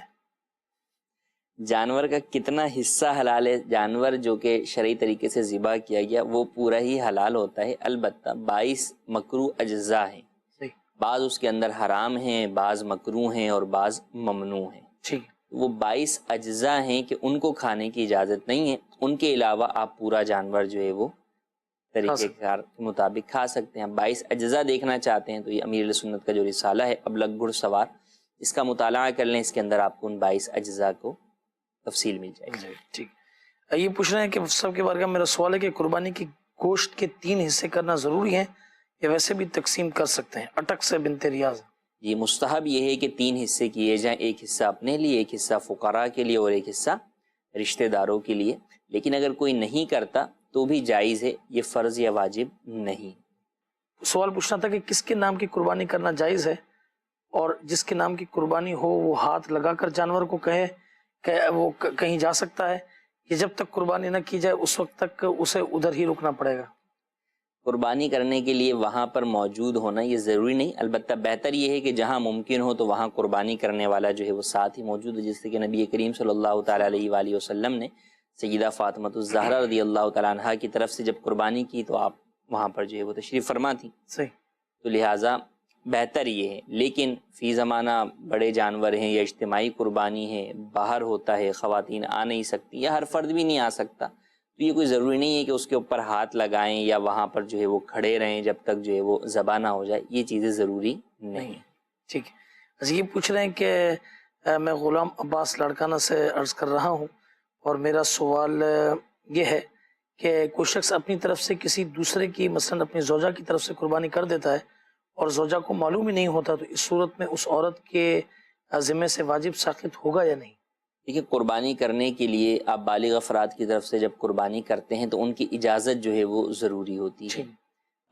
جانور کا کتنا حصہ حلال ہے؟ جانور جو کہ شرعی طریقے سے ذبح کیا گیا وہ پورا ہی حلال ہوتا ہے، البتہ 22 مکروہ اجزاء ہیں. بعض اس کے اندر حرام ہیں، بعض مکروہ ہیں اور بعض ممنوع ہیں. ٹھیک. وہ 22 اجزاء ہیں کہ ان کو کھانے کی اجازت نہیں ہے. ان کے علاوہ آپ پورا جانور جو ہے وہ طریقہ کار کے مطابق کھا سکتے ہیں. 22 اجزاء دیکھنا چاہتے ہیں تو یہ امیر سنت کا جو رسالہ ہے ابلغ گھڑ سوار، اس کا مطالعہ کر لیں. اس کے اندر آپ کو ان 22 اجزاء کو تفصیل مل جائے گی. ٹھیک. یہ پوچھ رہے ہیں کہ سب کے بارے میں میرا سوال ہے کہ قربانی کی گوشت کے 3 حصے کرنا ضروری ہے یا ویسے بھی تقسیم کر سکتے ہیں؟ اٹک سے بنت ریاض. یہ مستحب یہ ہے کہ 3 حصے کیے جائیں، ایک حصہ اپنے لیے، ایک حصہ فقراء کے لیے اور ایک حصہ رشتہ داروں کے لیے. لیکن اگر کوئی نہیں کرتا تو بھی جائز ہے، یہ فرض یا واجب نہیں. سوال پوچھنا تھا کہ کس کے نام کی قربانی کرنا جائز ہے، اور جس کے نام کی قربانی ہو وہ ہاتھ لگا کر جانور کو کہے کہ وہ کہیں جا سکتا ہے، یہ جب تک قربانی نہ کی جائے اس وقت تک اسے ادھر ہی رکنا پڑے گا؟ قربانی کرنے کے لیے وہاں پر موجود ہونا یہ ضروری نہیں، البتہ بہتر یہ ہے کہ جہاں ممکن ہو تو وہاں قربانی کرنے والا جو ہے وہ ساتھ ہی موجود ہے. جس سے کہ نبی کریم صلی اللہ تعالیٰ علیہ وآلہ وسلم نے سیدہ فاطمہ الزہرا رضی اللہ تعالیٰ عنہا کی طرف سے جب قربانی کی تو آپ وہاں پر جو ہے وہ تشریف فرما تھی. صحیح. تو لہٰذا بہتر یہ ہے. لیکن فی زمانہ بڑے جانور ہیں یا اجتماعی قربانی ہے، باہر ہوتا ہے، خواتین آ نہیں سکتی یا ہر فرد بھی نہیں آ سکتا، تو یہ کوئی ضروری نہیں ہے کہ اس کے اوپر ہاتھ لگائیں یا وہاں پر جو ہے وہ کھڑے رہیں جب تک جو ہے وہ ذبح نہ ہو جائے. یہ چیزیں ضروری نہیں. ٹھیک. اچھا یہ پوچھ رہے ہیں کہ میں غلام عباس لڑکانہ سے عرض کر رہا ہوں، اور میرا سوال یہ ہے کہ کوئی شخص اپنی طرف سے کسی دوسرے کی مثلا اپنی زوجہ کی طرف سے قربانی کر دیتا ہے اور زوجہ کو معلوم ہی نہیں ہوتا، تو اس صورت میں اس عورت کے ذمے سے واجب ساقط ہوگا یا نہیں؟ دیکھیے، قربانی کرنے کے لیے آپ بالغ افراد کی طرف سے جب قربانی کرتے ہیں تو ان کی اجازت جو ہے وہ ضروری ہوتی ہے.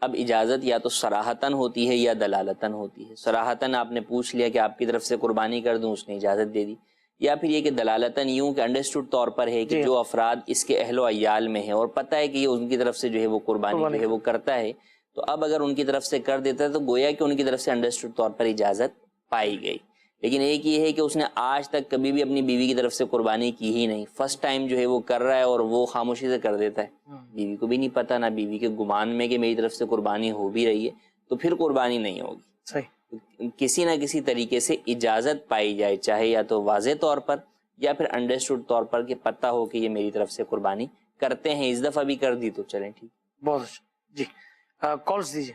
اب اجازت یا تو صراحتاً ہوتی ہے یا دلالتاً ہوتی ہے. صراحتاً آپ نے پوچھ لیا کہ آپ کی طرف سے قربانی کر دوں، اس نے اجازت دے دی. یا پھر یہ کہ دلالتاً یوں کہ انڈرسٹوڈ طور پر ہے کہ جو افراد اس کے اہل و عیال میں ہیں اور پتہ ہے کہ یہ ان کی طرف سے جو ہے وہ قربانی جو ہے وہ کرتا ہے، تو اب اگر ان کی طرف سے کر دیتا ہے تو گویا کہ ان کی طرف سے انڈرسٹوڈ طور پر اجازت پائی گئی. لیکن ایک یہ ہے کہ اس نے آج تک کبھی بھی اپنی بیوی کی طرف سے قربانی کی ہی نہیں، فرسٹ ٹائم جو ہے وہ کر رہا ہے اور وہ خاموشی سے کر دیتا ہے، بیوی کو بھی نہیں پتہ، نہ بیوی کے گمان میں کہ میری طرف سے قربانی ہو بھی رہی ہے، تو پھر قربانی نہیں ہوگی. صحیح. کسی نہ کسی طریقے سے اجازت پائی جائے، چاہے یا تو واضح طور پر یا پھر انڈرسٹوڈ طور پر کہ پتہ ہو کہ یہ میری طرف سے قربانی کرتے ہیں. اس دفعہ بھی کر دی تو چلیں ٹھیک. بہت اچھا. جی کالز دیجیے.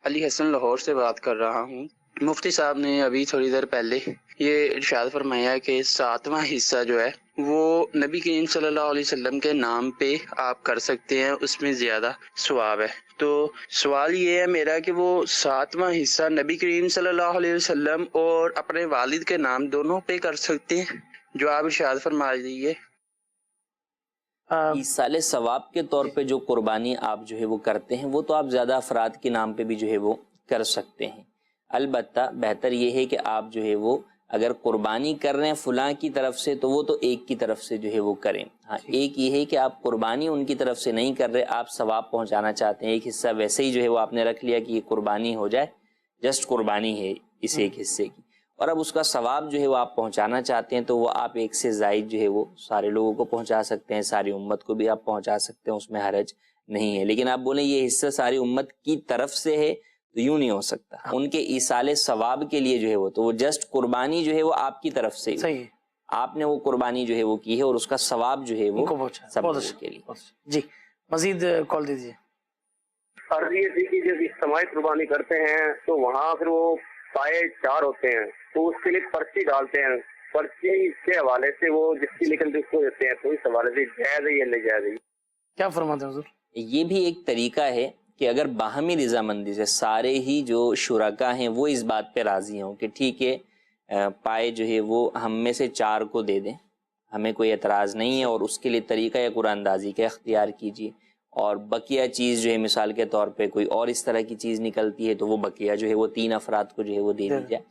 علی حسن لاہور سے بات کر رہا ہوں. مفتی صاحب نے ابھی تھوڑی دیر پہلے یہ ارشاد فرمایا کہ 7واں حصہ جو ہے وہ نبی کریم صلی اللہ علیہ وسلم کے نام پہ آپ کر سکتے ہیں، اس میں زیادہ ثواب ہے. تو سوال یہ ہے میرا کہ وہ 7واں حصہ نبی کریم صلی اللہ علیہ وسلم اور اپنے والد کے نام دونوں پہ کر سکتے ہیں جو آپ ارشاد فرما دیجیے. ایصال ثواب کے طور پہ جو قربانی آپ جو ہے وہ کرتے ہیں وہ تو آپ زیادہ افراد کے نام پہ بھی جو ہے وہ کر سکتے ہیں. البتہ بہتر یہ ہے کہ آپ جو ہے وہ اگر قربانی کر رہے ہیں فلاں کی طرف سے تو وہ تو ایک کی طرف سے جو ہے وہ کریں. ہاں، ایک یہ ہے کہ آپ قربانی ان کی طرف سے نہیں کر رہے، آپ ثواب پہنچانا چاہتے ہیں، ایک حصہ ویسے ہی جو ہے وہ آپ نے رکھ لیا کہ یہ قربانی ہو جائے، جسٹ قربانی ہے اس ایک حصے کی. اور اب اس کا ثواب جو ہے وہ آپ پہنچانا چاہتے ہیں تو وہ آپ ایک سے زائد جو ہے وہ سارے لوگوں کو پہنچا سکتے ہیں، ساری امت کو بھی آپ پہنچا سکتے ہیں، اس میں حرج نہیں ہے۔ لیکن آپ بولیں یہ حصہ ساری امت کی طرف سے ہے تو یوں نہیں ہو سکتا، ان کے ایصال ثواب کے لیے جو ہے وہ تو وہ جسٹ قربانی جو ہے وہ آپ کی طرف سے صحیح ہے، آپ نے وہ قربانی جو ہے وہ کی ہے اور اس کا ثواب جو ہے ان وہ کو پہنچا۔ سب بہت لوگوں اچھا، کے لیے۔ بہت اچھا۔ جی مزید کال دیجیے۔ عرض یہ تھی کہ جب اجتماعی قربانی کرتے ہیں تو وہاں پھر وہ پائے 4 ہوتے ہیں تو اس کے لیے پرچی ڈالتے ہیں، پرچی کے حوالے سے وہ جس کی نکلتی اس کو دیتے ہیں، تو اس حوالے سے جائز ہے یا نہیں جائز ہے؟ کیا فرماتے ہیں حضور؟ یہ بھی ایک طریقہ ہے کہ اگر باہمی رضامندی سے سارے ہی جو شرکا ہیں وہ اس بات پہ راضی ہوں کہ ٹھیک ہے پائے جو ہے وہ ہم میں سے 4 کو دے دیں، ہمیں کوئی اعتراض نہیں ہے، اور اس کے لیے طریقہ یا قرآن اندازی کا اختیار کیجیے، اور بقیہ چیز جو ہے مثال کے طور پہ کوئی اور اس طرح کی چیز نکلتی ہے تو وہ بقیہ جو ہے وہ 3 افراد کو جو ہے وہ دے دی جائے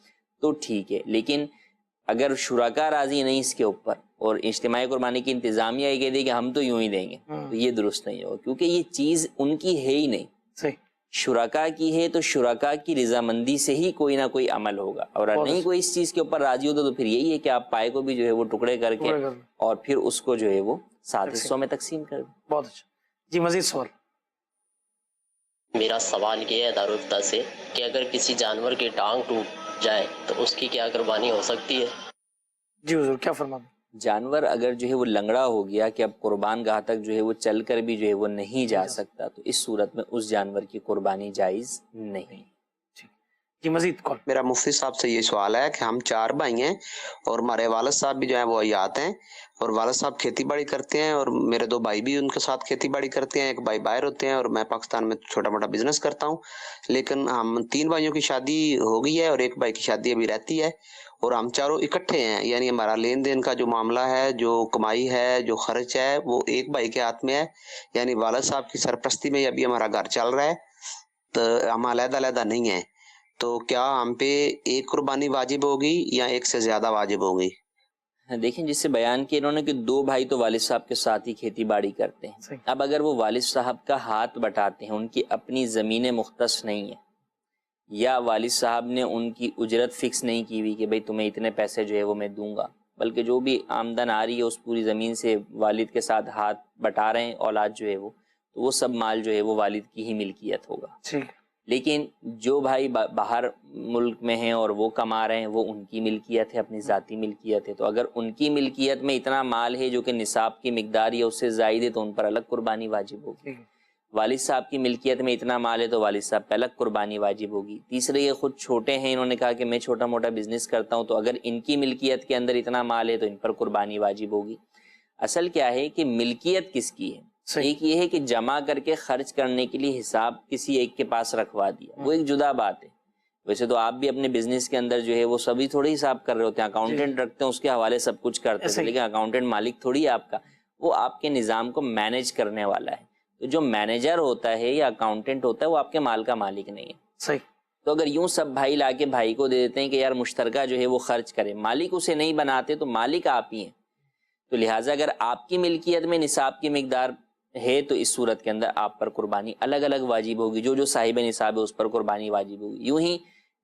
تو ٹھیک ہے۔ لیکن اگر شرکا راضی نہیں اس کے اوپر اور اجتماعی قربانی کی انتظامیہ یہ کہہ دے کہ ہم تو یوں ہی دیں گے تو یہ درست نہیں ہوگا، کیونکہ یہ چیز ان کی ہے ہی نہیں، صحیح، شرکا کی ہے تو شرکا کی رضامندی سے ہی کوئی نہ کوئی عمل ہوگا، اور اگر نہیں کوئی اس چیز کے اوپر راضی ہوتا تو پھر یہی ہے کہ آپ پائے کو بھی جو ہے وہ ٹکڑے کر کے اور پھر اس کو جو ہے وہ 7 حصوں میں تقسیم کر دیں۔ بہت اچھا۔ جی مزید سوال۔ میرا سوال یہ ہے دارالفتہ سے کہ اگر کسی جانور کی ٹانگ ٹوٹ جائے تو اس کی کیا قربانی ہو سکتی ہے؟ جی حضور کیا فرماتے ہیں؟ جانور اگر جو ہے وہ لنگڑا ہو گیا کہ اب قربان گاہ تک جو ہے وہ چل کر بھی جو ہے وہ نہیں جا سکتا تو اس صورت میں اس جانور کی قربانی جائز نہیں۔ جی مزید کال۔ میرا مفتی صاحب سے یہ سوال ہے کہ ہم 4 بھائی ہیں اور ہمارے والد صاحب بھی جو ہیں وہ حیات ہیں، اور والد صاحب کھیتی باڑی کرتے ہیں اور میرے 2 بھائی بھی ان کے ساتھ کھیتی باڑی کرتے ہیں، ایک بھائی باہر ہوتے ہیں اور میں پاکستان میں چھوٹا موٹا بزنس کرتا ہوں۔ لیکن ہم 3 بھائیوں کی شادی ہو گئی ہے اور ایک بھائی کی شادی ابھی رہتی ہے، اور ہم چاروں اکٹھے ہیں، یعنی ہمارا لین دین کا جو معاملہ ہے، جو کمائی ہے، جو خرچ ہے، وہ ایک بھائی کے ہاتھ میں ہے، یعنی والد صاحب کی سرپرستی میں ابھی ہمارا گھر چل رہا ہے، تو ہم علیحدہ علیحدہ نہیں ہیں۔ تو کیا ہم پہ ایک قربانی واجب ہوگی یا ایک سے زیادہ واجب ہوگی؟ دیکھیں جس سے بیان کیا انہوں نے کہ 2 بھائی تو والد صاحب کے ساتھ ہی کھیتی باڑی کرتے ہیں، اب اگر وہ والد صاحب کا ہاتھ بٹاتے ہیں، ان کی اپنی زمینیں مختص نہیں ہیں، یا والد صاحب نے ان کی اجرت فکس نہیں کی ہوئی کہ بھئی تمہیں اتنے پیسے جو ہے وہ میں دوں گا، بلکہ جو بھی آمدن آ رہی ہے اس پوری زمین سے والد کے ساتھ ہاتھ بٹا رہے ہیں اولاد جو ہے وہ، تو وہ سب مال جو ہے وہ والد کی ہی ملکیت ہوگا۔ لیکن جو بھائی باہر ملک میں ہیں اور وہ کما رہے ہیں وہ ان کی ملکیت ہے، اپنی ذاتی ملکیت ہے، تو اگر ان کی ملکیت میں اتنا مال ہے جو کہ نصاب کی مقدار یا اس سے زائد ہے تو ان پر الگ قربانی واجب ہوگی۔ والد صاحب کی ملکیت میں اتنا مال ہے تو والد صاحب پہ الگ قربانی واجب ہوگی۔ تیسرے یہ خود چھوٹے ہیں، انہوں نے کہا کہ میں چھوٹا موٹا بزنس کرتا ہوں، تو اگر ان کی ملکیت کے اندر اتنا مال ہے تو ان پر قربانی واجب ہوگی۔ اصل کیا ہے کہ ملکیت کس کی ہے؟ ایک یہ ہے کہ جمع کر کے خرچ کرنے کے لیے حساب کسی ایک کے پاس رکھوا دیا، وہ ایک جدا بات ہے۔ ویسے تو آپ بھی اپنے بزنس کے اندر جو ہے وہ سبھی تھوڑی حساب کر رہے ہوتے ہیں، اکاؤنٹنٹ رکھتے ہیں اس کے حوالے سب کچھ کرتے ہیں، لیکن اکاؤنٹنٹ مالک تھوڑی ہے آپ کا، وہ آپ کے نظام کو مینیج کرنے والا ہے۔ تو جو مینیجر ہوتا ہے یا اکاؤنٹنٹ ہوتا ہے وہ آپ کے مال کا مالک نہیں ہے۔ صحیح۔ تو اگر یوں سب بھائی لا کے بھائی کو دے دیتے ہیں کہ یار مشترکہ جو ہے وہ خرچ کرے، مالک اسے نہیں بناتے تو مالک آپ ہی ہیں، تو لہٰذا اگر آپ کی ملکیت میں نصاب کی مقدار ہے تو اس صورت کے اندر آپ پر قربانی الگ الگ واجب ہوگی، جو صاحب نصاب ہے اس پر قربانی واجب ہوگی۔ یوں ہی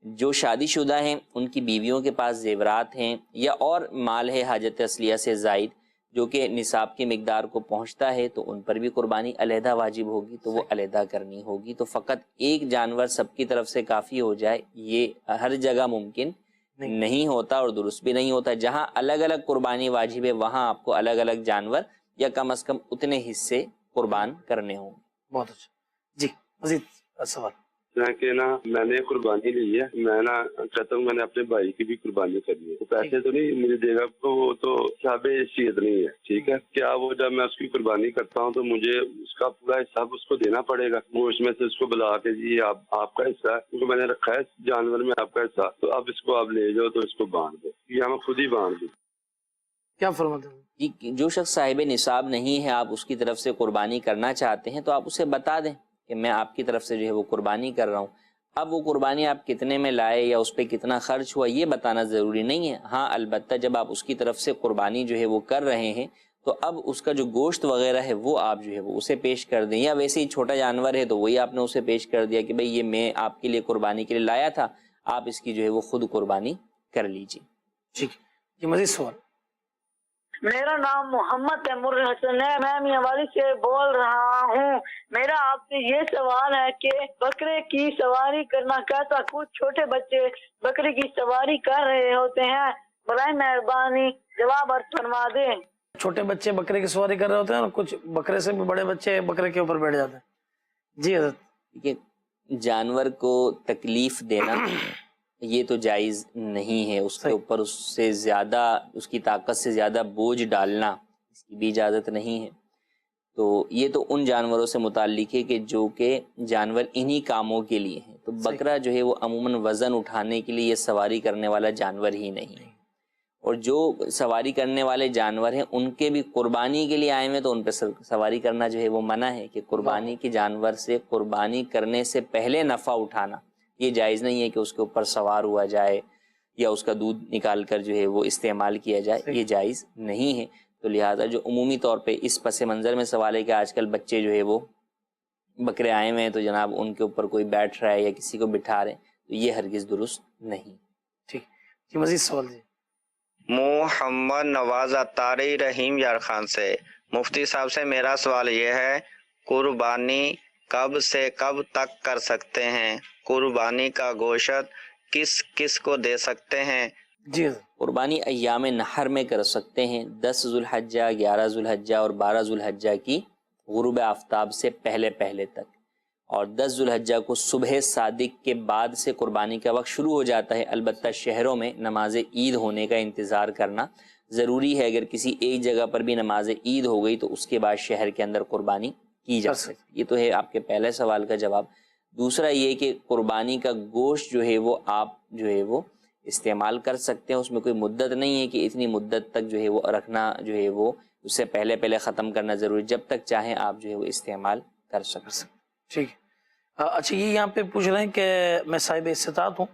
جو شادی شدہ ہیں ان کی بیویوں کے پاس زیورات ہیں یا اور مال ہے حاجت اصلیہ سے زائد جو کہ نصاب کی مقدار کو پہنچتا ہے تو ان پر بھی قربانی علیحدہ واجب ہوگی، تو وہ علیحدہ کرنی ہوگی۔ تو فقط ایک جانور سب کی طرف سے کافی ہو جائے یہ ہر جگہ ممکن نہیں ہوتا اور درست بھی نہیں ہوتا۔ جہاں الگ الگ قربانی واجب ہے وہاں آپ کو الگ الگ جانور یا کم از کم اتنے حصے قربان کرنے ہوں گے۔ بہت اچھا۔ جی مزید سوال۔ کہ نا میں نے قربانی لی ہے، میں نا کہتا ہوں میں نے اپنے بھائی کی بھی قربانی کری ہے، پیسے تو نہیں مجھے دے گا تو وہ تو صاحب حیثیت نہیں ہے، ٹھیک ہے، کیا وہ جب میں اس کی قربانی کرتا ہوں تو مجھے اس کا پورا حساب اس کو دینا پڑے گا؟ وہ اس میں سے اس کو بلا کے جی آپ کا حصہ ہے کیونکہ میں نے رکھا ہے جانور میں آپ کا حصہ، تو اب اس کو آپ لے جاؤ تو اس کو باندھ دو، یا میں خود ہی باندھ دوں؟ کیا فرماتے ہیں؟ جی جو شخص صاحب نصاب نہیں ہے آپ اس کی طرف سے قربانی کرنا چاہتے ہیں تو آپ اسے بتا دیں کہ میں آپ کی طرف سے جو ہے وہ قربانی کر رہا ہوں۔ اب وہ قربانی آپ کتنے میں لائے یا اس پہ کتنا خرچ ہوا یہ بتانا ضروری نہیں ہے، ہاں البتہ جب آپ اس کی طرف سے قربانی جو ہے وہ کر رہے ہیں تو اب اس کا جو گوشت وغیرہ ہے وہ آپ جو ہے وہ اسے پیش کر دیں، یا ویسے ہی چھوٹا جانور ہے تو وہی آپ نے اسے پیش کر دیا کہ بھئی یہ میں آپ کے لیے قربانی کے لیے لایا تھا، آپ اس کی جو ہے وہ خود قربانی کر لیجیے۔ ٹھیک ہے جی، مزید سوال۔ میرا نام محمد تیمور حسن ہے، میں میاوالی سے بول رہا ہوں۔ میرا آپ سے یہ سوال ہے کہ بکرے کی سواری کرنا کیسا؟ کچھ چھوٹے بچے بکرے کی سواری کر رہے ہوتے ہیں، برائے مہربانی جواب فرما دیں۔ چھوٹے بچے بکرے کی سواری کر رہے ہوتے ہیں اور کچھ بکرے سے بھی بڑے بچے بکرے کے اوپر بیٹھ جاتے ہیں۔ جی حضرت، دیکھیے جانور کو تکلیف دینا یہ تو جائز نہیں ہے، اس کے اوپر اس سے زیادہ، اس کی طاقت سے زیادہ بوجھ ڈالنا اس کی بھی اجازت نہیں ہے۔ تو یہ تو ان جانوروں سے متعلق ہے کہ جو کہ جانور انہی کاموں کے لیے ہیں۔ تو بکرا جو ہے وہ عموماً وزن اٹھانے کے لیے سواری کرنے والا جانور ہی نہیں ہے، اور جو سواری کرنے والے جانور ہیں ان کے بھی قربانی کے لیے آئے ہوئے تو ان پہ سواری کرنا جو ہے وہ منع ہے، کہ قربانی کے جانور سے قربانی کرنے سے پہلے نفع اٹھانا یہ جائز نہیں ہے، کہ اس کے اوپر سوار ہوا جائے یا اس کا دودھ نکال کر جو ہے وہ استعمال کیا جائے، یہ جائز نہیں ہے۔ تو لہٰذا جو عمومی طور پہ اس پس منظر میں سوال ہے کہ آج کل بچے جو ہے وہ بکرے آئے ہوئے ہیں تو جناب ان کے اوپر کوئی بیٹھ رہا ہے یا کسی کو بٹھا رہے ہیں، تو یہ ہرگز درست نہیں۔ ٹھیک جی، مزید سوال جی۔ محمد نواز اتاری رحیم یار خان سے، مفتی صاحب سے میرا سوال یہ ہے، قربانی کب سے کب تک کر سکتے ہیں؟ قربانی کا گوشت کس کس کو دے سکتے ہیں؟ جی، قربانی ایام نحر میں کر سکتے ہیں، 10 ذوالحجہ، 11 ذوالحجہ اور 12 ذوالحجہ کی غروب آفتاب سے پہلے تک، اور 10 ذوالحجہ کو صبح صادق کے بعد سے قربانی کا وقت شروع ہو جاتا ہے۔ البتہ شہروں میں نماز عید ہونے کا انتظار کرنا ضروری ہے، اگر کسی ایک جگہ پر بھی نماز عید ہو گئی تو اس کے بعد شہر کے اندر قربانی کی جا سکتی۔ یہ تو ہے آپ کے پہلے سوال کا جواب۔ دوسرا یہ کہ قربانی کا گوشت جو ہے وہ آپ جو ہے وہ استعمال کر سکتے ہیں، اس میں کوئی مدت نہیں ہے کہ اتنی مدت تک جو ہے وہ رکھنا جو ہے وہ اس سے پہلے ختم کرنا ضروری، جب تک چاہیں آپ جو ہے وہ استعمال کر سکتے۔ ٹھیک ہے۔ اچھا، یہ یہاں پہ پوچھ رہے ہیں کہ میں صاحب استطاعت ہوں،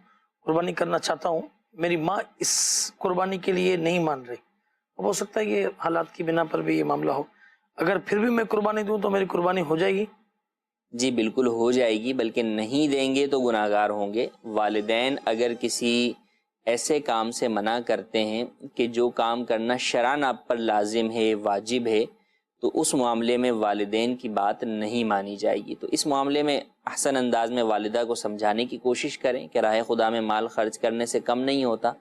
قربانی کرنا چاہتا ہوں، میری ماں اس قربانی کے لیے نہیں مان رہی، اب ہو سکتا ہے یہ حالات کی بنا پر بھی یہ معاملہ ہو، اگر پھر بھی میں قربانی دوں تو میری قربانی ہو جائے گی؟ جی بالکل ہو جائے گی، بلکہ نہیں دیں گے تو گناہ گار ہوں گے۔ والدین اگر کسی ایسے کام سے منع کرتے ہیں کہ جو کام کرنا شرعاً آپ پر لازم ہے، واجب ہے، تو اس معاملے میں والدین کی بات نہیں مانی جائے گی۔ تو اس معاملے میں احسن انداز میں والدہ کو سمجھانے کی کوشش کریں کہ راہ خدا میں مال خرچ کرنے سے کم نہیں ہوتا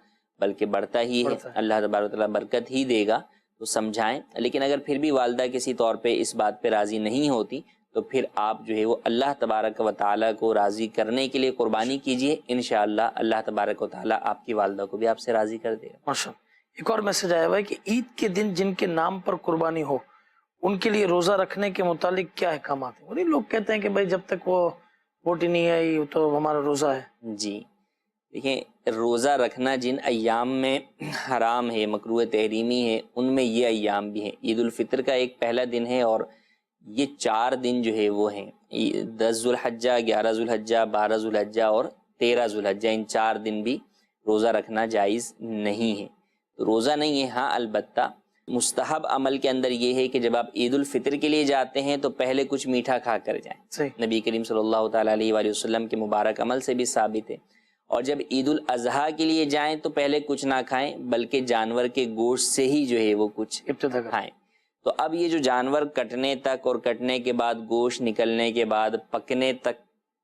بلکہ بڑھتا ہی ہے، اللہ تبارک و تعالیٰ برکت ہی دے گا، تو سمجھائیں۔ لیکن اگر پھر بھی والدہ کسی طور پہ اس بات پہ راضی نہیں ہوتی تو پھر آپ جو ہے وہ اللہ تبارک و تعالیٰ کو راضی کرنے کے لیے قربانی کیجئے، انشاءاللہ اللہ تبارک و تعالیٰ آپ کی والدہ کو بھی آپ سے راضی کر دے گا۔ ماشاءاللہ۔ ایک اور میسج آیا ہوا ہے کہ عید کے دن جن کے نام پر قربانی ہو ان کے لیے روزہ رکھنے کے متعلق کیا احکامات ہیں؟ وہی لوگ کہتے ہیں کہ بھائی جب تک وہ ووٹ ہی نہیں آئی تو ہمارا روزہ ہے۔ جی دیکھیں، روزہ رکھنا جن ایام میں حرام ہے، مکروہ تحریمی ہے، ان میں یہ ایام بھی ہیں۔ عید الفطر کا ایک پہلا دن ہے، اور یہ 4 دن جو ہے وہ ہیں، 10 ذوالحجہ، 11 ذوالحجہ، 12 ذوالحجہ اور 13 ذوالحجہ، ان 4 دن بھی روزہ رکھنا جائز نہیں ہے۔ تو روزہ نہیں ہے، ہاں البتہ مستحب عمل کے اندر یہ ہے کہ جب آپ عید الفطر کے لیے جاتے ہیں تو پہلے کچھ میٹھا کھا کر جائیں۔ نبی کریم صلی اللہ تعالیٰ علیہ وآلہ وسلم کے مبارک عمل سے بھی ثابت ہے۔ اور جب عید الاضحیٰ کے لیے جائیں تو پہلے کچھ نہ کھائیں بلکہ جانور کے گوشت سے ہی جو ہے وہ کچھ ابتدا کھائیں۔ تو اب یہ جو جانور کٹنے تک اور کٹنے کے بعد گوشت نکلنے کے بعد پکنے تک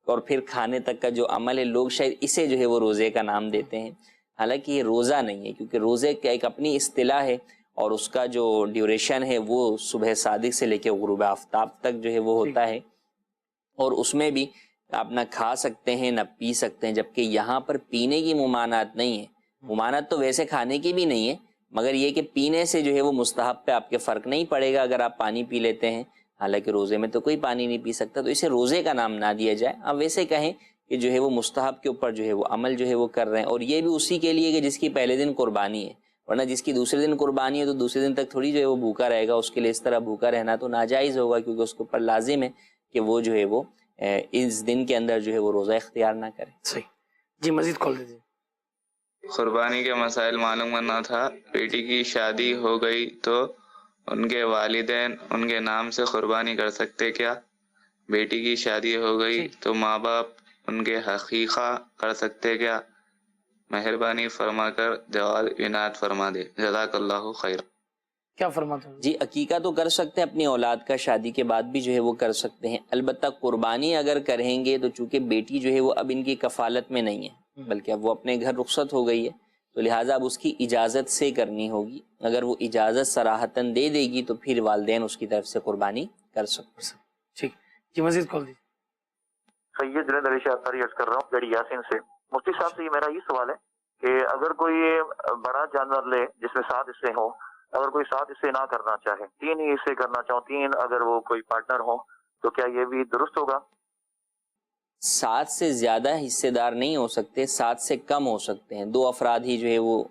اور پھر کھانے تک کا جو عمل ہے، لوگ شاید اسے جو ہے وہ روزے کا نام دیتے ہیں، حالانکہ یہ روزہ نہیں ہے، کیونکہ روزے کا ایک اپنی اصطلاح ہے اور اس کا جو ڈیوریشن ہے وہ صبح صادق سے لے کے غروب آفتاب تک جو ہے وہ ہوتا ہے، اور اس میں بھی آپ نہ کھا سکتے ہیں نہ پی سکتے ہیں، جبکہ یہاں پر پینے کی ممانعت نہیں ہے۔ ممانعت تو ویسے کھانے کی بھی نہیں ہے، مگر یہ کہ پینے سے جو ہے وہ مستحب پہ آپ کے فرق نہیں پڑے گا اگر آپ پانی پی لیتے ہیں، حالانکہ روزے میں تو کوئی پانی نہیں پی سکتا، تو اسے روزے کا نام نہ دیا جائے۔ آپ ویسے کہیں کہ جو ہے وہ مستحب کے اوپر جو ہے وہ عمل جو ہے وہ کر رہے ہیں، اور یہ بھی اسی کے لیے کہ جس کی پہلے دن قربانی ہے، ورنہ جس کی دوسرے دن قربانی ہے تو دوسرے دن تک تھوڑی جو ہے وہ بھوکا رہے گا، اس کے لیے اس طرح بھوکا رہنا تو ناجائز ہوگا، کیونکہ اس کے اوپر لازم ہے کہ وہ جو ہے وہ اس دن کے اندر جو ہے وہ روزہ اختیار نہ کرے۔ صحیح جی، مزید کھول دیجیے۔ قربانی کے مسائل معلوم کرنا تھا۔ بیٹی کی شادی ہو گئی تو ان کے والدین ان کے نام سے قربانی کر سکتے کیا؟ بیٹی کی شادی ہو گئی تو ماں باپ ان کے حقیقہ کر سکتے کیا؟ مہربانی فرما کر جواب عنایت فرما دے، جزاک اللہ خیر۔ کیا فرماتے ہیں؟ جی عقیقہ تو کر سکتے ہیں اپنی اولاد کا، شادی کے بعد بھی جو ہے وہ کر سکتے ہیں، البتہ قربانی اگر کریں گے تو چونکہ بیٹی جو ہے وہ اب ان کی کفالت میں نہیں ہے بلکہ اب وہ اپنے گھر رخصت ہو گئی ہے، تو لہٰذا اب اس کی اجازت سے کرنی ہوگی۔ اگر وہ اجازت صراحتاً دے دے گی تو پھر والدین اس کی طرف سے قربانی کر سکتے ہیں۔ ٹھیک جی، مزید کال دیجیے۔ سید جنید علی شاہ اختاری عرض کر رہا ہوں گڑی یاسین سے۔ مفتی صاحب سے میرا یہ سوال ہے کہ اگر کوئی بڑا جانور لے جس میں 7 حصے ہوں، اگر کوئی 7 حصے نہ کرنا چاہے، 3 ہی حصے کرنا چاہو، 3 اگر وہ کوئی پارٹنر ہو، تو کیا یہ بھی درست ہوگا؟ 7 سے زیادہ حصے دار نہیں ہو سکتے، 7 سے کم ہو سکتے ہیں۔ 2 افراد ہی جو ہے وہ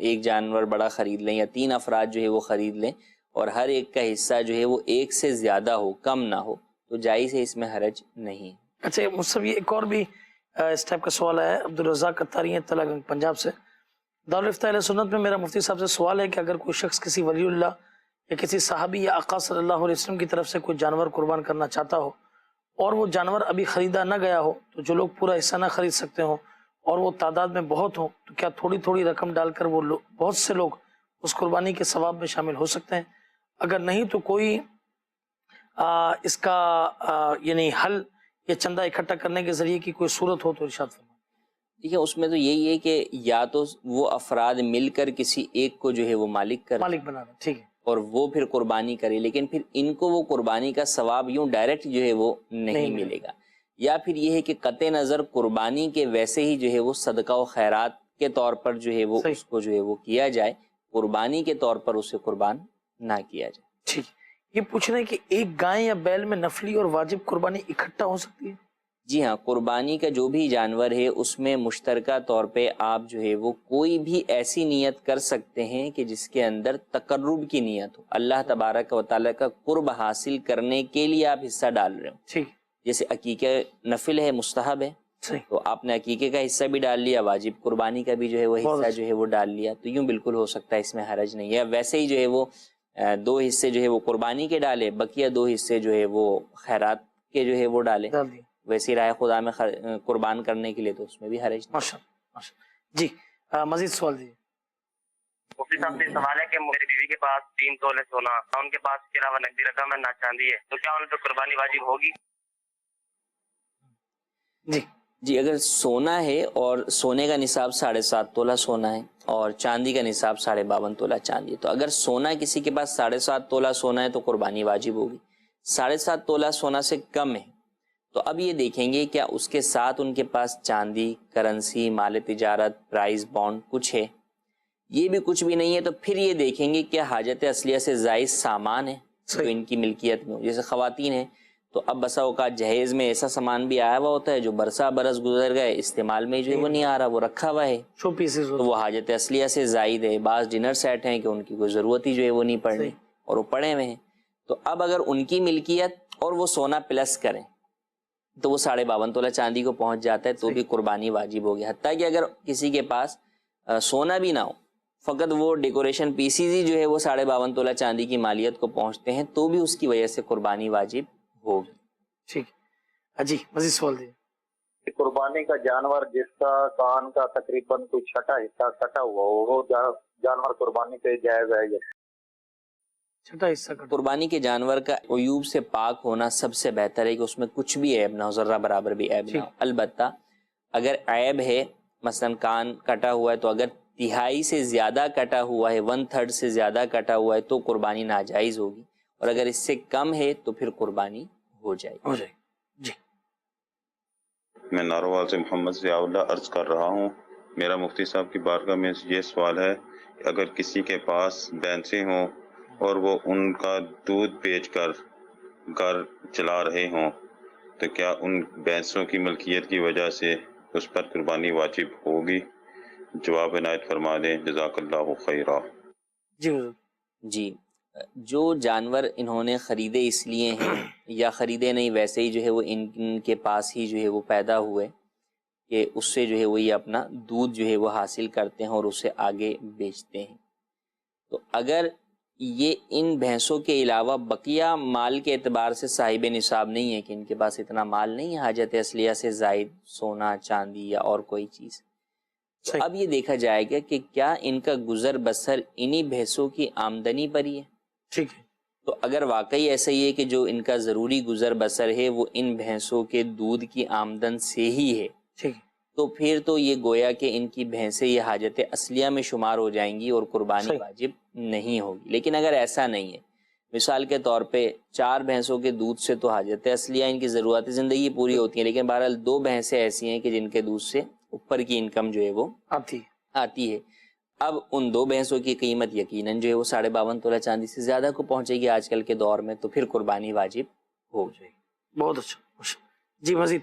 ایک جانور بڑا خرید لیں، یا 3 افراد جو ہے وہ خرید لیں، اور ہر ایک کا حصہ جو ہے وہ 1 سے زیادہ ہو، کم نہ ہو، تو جائز ہے، اس میں حرج نہیں۔ اچھا مجھ سے یہ ایک اور بھی اس ٹائپ کا سوال ہے، عبدالرزاق اتاری ہیں تلا گنج پنجاب سے۔ دارالفتہ اہل سنت میں میرا مفتی صاحب سے سوال ہے کہ اگر کوئی شخص کسی ولی اللہ یا کسی صحابی یا آقا صلی اللہ علیہ وسلم کی طرف سے کوئی جانور قربان کرنا چاہتا ہو اور وہ جانور ابھی خریدا نہ گیا ہو، تو جو لوگ پورا حصہ نہ خرید سکتے ہوں اور وہ تعداد میں بہت ہوں، تو کیا تھوڑی تھوڑی رقم ڈال کر وہ بہت سے لوگ اس قربانی کے ثواب میں شامل ہو سکتے ہیں؟ اگر نہیں تو کوئی اس کا یعنی حل یا چندہ اکٹھا کرنے کے ذریعے کی کوئی صورت ہو تو ارشاد فرمائیں۔ دیکھیے اس میں تو یہی ہے کہ یا تو وہ افراد مل کر کسی ایک کو جو ہے وہ مالک بنا دیں، ٹھیک ہے، اور وہ پھر قربانی کرے، لیکن پھر ان کو وہ قربانی کا ثواب یوں ڈائریکٹ جو ہے وہ نہیں ملے گا، یا پھر یہ ہے کہ قطع نظر قربانی کے ویسے ہی جو ہے وہ صدقہ و خیرات کے طور پر جو ہے وہ اس کو جو ہے وہ کیا جائے، قربانی کے طور پر اسے قربان نہ کیا جائے۔ ٹھیک، یہ پوچھ رہے ہیں کہ ایک گائے یا بیل میں نفلی اور واجب قربانی اکٹھا ہو سکتی ہے؟ جی ہاں، قربانی کا جو بھی جانور ہے اس میں مشترکہ طور پہ آپ جو ہے وہ کوئی بھی ایسی نیت کر سکتے ہیں کہ جس کے اندر تقرب کی نیت ہو، اللہ تبارک و تعالیٰ کا قرب حاصل کرنے کے لیے آپ حصہ ڈال رہے ہو۔ ٹھیک، جیسے عقیقہ نفل ہے، مستحب ہے، تو آپ نے عقیقے کا حصہ بھی ڈال لیا، واجب قربانی کا بھی جو ہے وہ حصہ جو ہے وہ ڈال لیا، تو یوں بالکل ہو سکتا ہے، اس میں حرج نہیں ہے۔ ویسے ہی جو ہے وہ 2 حصے جو ہے وہ قربانی کے ڈالے، بقیہ 2 حصے جو ہے وہ خیرات کے جو ہے وہ ڈالے، ویسی راہ خدا میں قربان کرنے کے لیے، تو اس میں بھی حرج نہیں۔ جی مزید سوال دیجیے۔ مفتی صاحب سے سوال ہے کہ میری بیوی کے پاس 3 تولے سونا، ان کے پاس اس کے علاوہ نقدی رقم ہے نہ چاندی ہے، تو کیا ان پہ قربانی واجب ہوگی؟ جی اگر سونا ہے اور سونے کا نصاب 7.5 تولہ سونا ہے اور چاندی کا نصاب 52.5 تولہ چاندی ہے، تو اگر سونا کسی کے پاس 7.5 تولہ سونا ہے تو قربانی واجب ہوگی۔ 7.5 تولہ سونا سے کم ہے تو اب یہ دیکھیں گے کیا اس کے ساتھ ان کے پاس چاندی، کرنسی، مال تجارت، پرائز بانڈ کچھ ہے۔ یہ بھی کچھ بھی نہیں ہے تو پھر یہ دیکھیں گے کیا حاجت اصلیہ سے زائد سامان ہے جو ان کی ملکیت میں ہو۔ جیسے خواتین ہیں تو اب بسا اوقات جہیز میں ایسا سامان بھی آیا ہوا ہوتا ہے جو برسا برس گزر گئے، استعمال میں جو ہے وہ نہیں آ رہا، وہ رکھا ہوا ہے، تو وہ حاجت اصلیہ سے زائد ہے۔ بعض ڈنر سیٹ ہیں کہ ان کی کوئی ضرورت ہی جو ہے وہ نہیں پڑنی اور وہ پڑے ہوئے ہیں، تو اب اگر ان کی ملکیت اور وہ سونا پلس کریں تو وہ 52.5 تولہ چاندی کو پہنچ جاتا ہے، تو بھی قربانی واجب ہوگی۔ حتیٰ کہ اگر کسی کے پاس سونا بھی نہ ہو، فقط وہ ڈیکوریشن پیسز ہی جو ہے وہ 52.5 تولہ چاندی کی مالیت کو پہنچتے ہیں، تو بھی اس کی وجہ سے قربانی واجب ہوگی۔ ٹھیک، جی مزید سوال دیجیے۔ قربانی کا جانور جس کا کان کا تقریباً کوئی چھٹا حصہ کٹا ہوا ہو، وہ جانور قربانی پہ جائز ہے؟ چھٹا حصہ قربانی کے جانور کا عیوب سے پاک ہونا سب سے بہتر ہے کہ اس میں کچھ بھی عیب نہ ہو، ذرہ برابر بھی عیب نہ ہو۔ البتہ اگر عیب ہے، مثلا کان کٹا ہوا ہے، تو اگر 1/3 سے زیادہ کٹا ہوا ہے، 1/3 سے زیادہ کٹا ہوا ہے تو قربانی ناجائز ہوگی، اور اگر اس سے کم ہے تو پھر قربانی ہو جائے گی۔ جی میں ناروال سے محمد ضیاء اللہ عرض کر رہا ہوں، میرا مفتی صاحب کی بارگاہ میں یہ سوال ہے کہ اگر کسی کے پاس بھینسیں ہوں اور وہ ان کا دودھ بیچ کر گھر چلا رہے ہوں تو کیا ان بھینسوں کی ملکیت کی وجہ سے اس پر قربانی واجب ہوگی؟ جواب عنایت فرما دیں، جزاک اللہ خیرہ۔ جی جو جانور انہوں نے خریدے اس لیے ہیں یا خریدے نہیں، ویسے ہی جو ہے وہ ان کے پاس ہی جو ہے وہ پیدا ہوئے کہ اس سے جو ہے وہ یہ اپنا دودھ جو ہے وہ حاصل کرتے ہیں اور اسے آگے بیچتے ہیں، تو اگر یہ ان بھینسوں کے علاوہ بقیہ مال کے اعتبار سے صاحب نصاب نہیں ہے کہ ان کے پاس اتنا مال نہیں ہے حاجت اصلیہ سے زائد، سونا چاندی یا اور کوئی چیز، تو اب یہ دیکھا جائے گا کہ کیا ان کا گزر بسر انہی بھینسوں کی آمدنی پر ہی ہے. ٹھیک ہے. تو اگر واقعی ایسا ہی ہے کہ جو ان کا ضروری گزر بسر ہے وہ ان بھینسوں کے دودھ کی آمدن سے ہی ہے، ٹھیک ہے، تو پھر تو یہ گویا کہ ان کی بھینسیں یہ حاجت اصلیہ میں شمار ہو جائیں گی اور قربانی واجب نہیں ہوگی. لیکن اگر ایسا نہیں ہے، مثال کے طور پہ 4 بھینسوں کے دودھ سے تو حاجت اصلیہ ان کی ضرورت زندگی پوری ہوتی ہیں، لیکن بہرحال 2 بھینسیں ایسی ہیں کہ جن کے دودھ سے اوپر کی انکم جو ہے وہ آتی ہے. اب ان 2 بھینسوں کی قیمت یقیناً جو ہے وہ 52.5 تولہ چاندی سے زیادہ کو پہنچے گی آج کل کے دور میں، تو پھر قربانی واجب ہو جائے گی. بہت اچھا. جی مزید.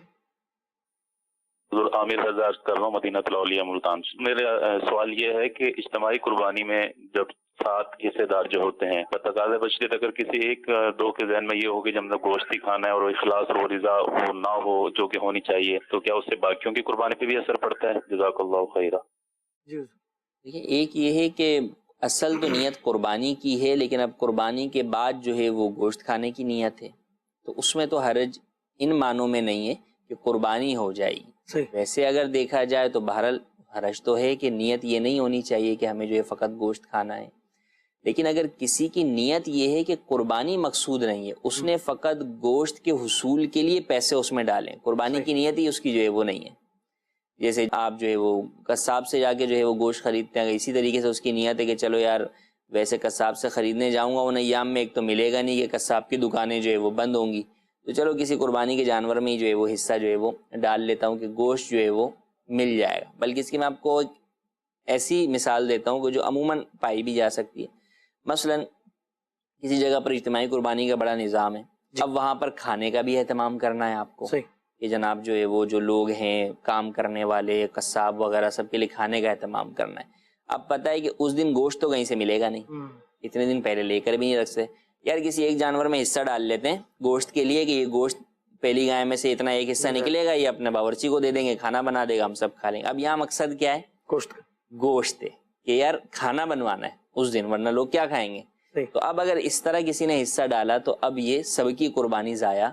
عامر حضرت کر رہا ہوں مدینہ الاولیاء ملتان سے. میرا سوال یہ ہے کہ اجتماعی قربانی میں جب 7 حصے دار جو ہوتے ہیں، بتقاضۂ بشریت اگر کسی ایک 2 کے ذہن میں یہ ہو کہ جب ہم گوشت ہی کھانا ہے اور اخلاص اور رضا وہ نہ ہو جو کہ ہونی چاہیے، تو کیا اس سے باقیوں کی قربانی پہ بھی اثر پڑتا ہے؟ جزاک اللہ خیرہ. دیکھیں، ایک یہ ہے کہ اصل تو نیت قربانی کی ہے، لیکن اب قربانی کے بعد جو ہے وہ گوشت کھانے کی نیت ہے، تو اس میں تو حرج ان معنوں میں نہیں ہے کہ قربانی ہو جائے گی. ویسے اگر دیکھا جائے تو بہرحال حرج تو ہے کہ نیت یہ نہیں ہونی چاہیے کہ ہمیں جو ہے فقط گوشت کھانا ہے. لیکن اگر کسی کی نیت یہ ہے کہ قربانی مقصود نہیں ہے، اس نے فقط گوشت کے حصول کے لیے پیسے اس میں ڈالیں، قربانی کی نیت ہی اس کی جو ہے وہ نہیں ہے. جیسے آپ جو ہے وہ قصاب سے جا کے جو ہے وہ گوشت خریدتے ہیں، اسی طریقے سے اس کی نیت ہے کہ چلو یار ویسے قصاب سے خریدنے جاؤں گا، ان ایام میں ایک تو ملے گا نہیں کہ قصاب کی دکانیں جو ہے وہ بند ہوں گی، تو چلو کسی قربانی کے جانور میں ہی جو ہے وہ حصہ جو ہے وہ ڈال لیتا ہوں کہ گوشت جو ہے وہ مل جائے گا. بلکہ اس کی میں آپ کو ایک ایسی مثال دیتا ہوں کہ جو عموماً پائی بھی جا سکتی ہے. مثلا کسی جگہ پر اجتماعی قربانی کا بڑا نظام ہے، اب وہاں پر کھانے کا بھی اہتمام کرنا ہے آپ کو کہ جناب جو ہے وہ جو لوگ ہیں کام کرنے والے قصاب وغیرہ سب کے لیے کھانے کا اہتمام کرنا ہے. اب پتہ ہے کہ اس دن گوشت تو کہیں سے ملے گا نہیں، اتنے دن پہلے لے کر بھی نہیں رکھ سکتے، یار کسی ایک جانور میں حصہ ڈال لیتے ہیں گوشت کے لیے کہ یہ گوشت پہلی گائے میں سے اتنا ایک حصہ نکلے گا، یہ اپنے باورچی کو دے دیں گے، کھانا بنا دے گا، ہم سب کھا لیں گے. اب یہاں مقصد کیا ہے؟ گوشت ہے کہ یار کھانا بنوانا ہے اس دن، ورنہ لوگ کیا کھائیں گے. تو اب اگر اس طرح کسی نے حصہ ڈالا تو اب یہ سب کی قربانی ضائع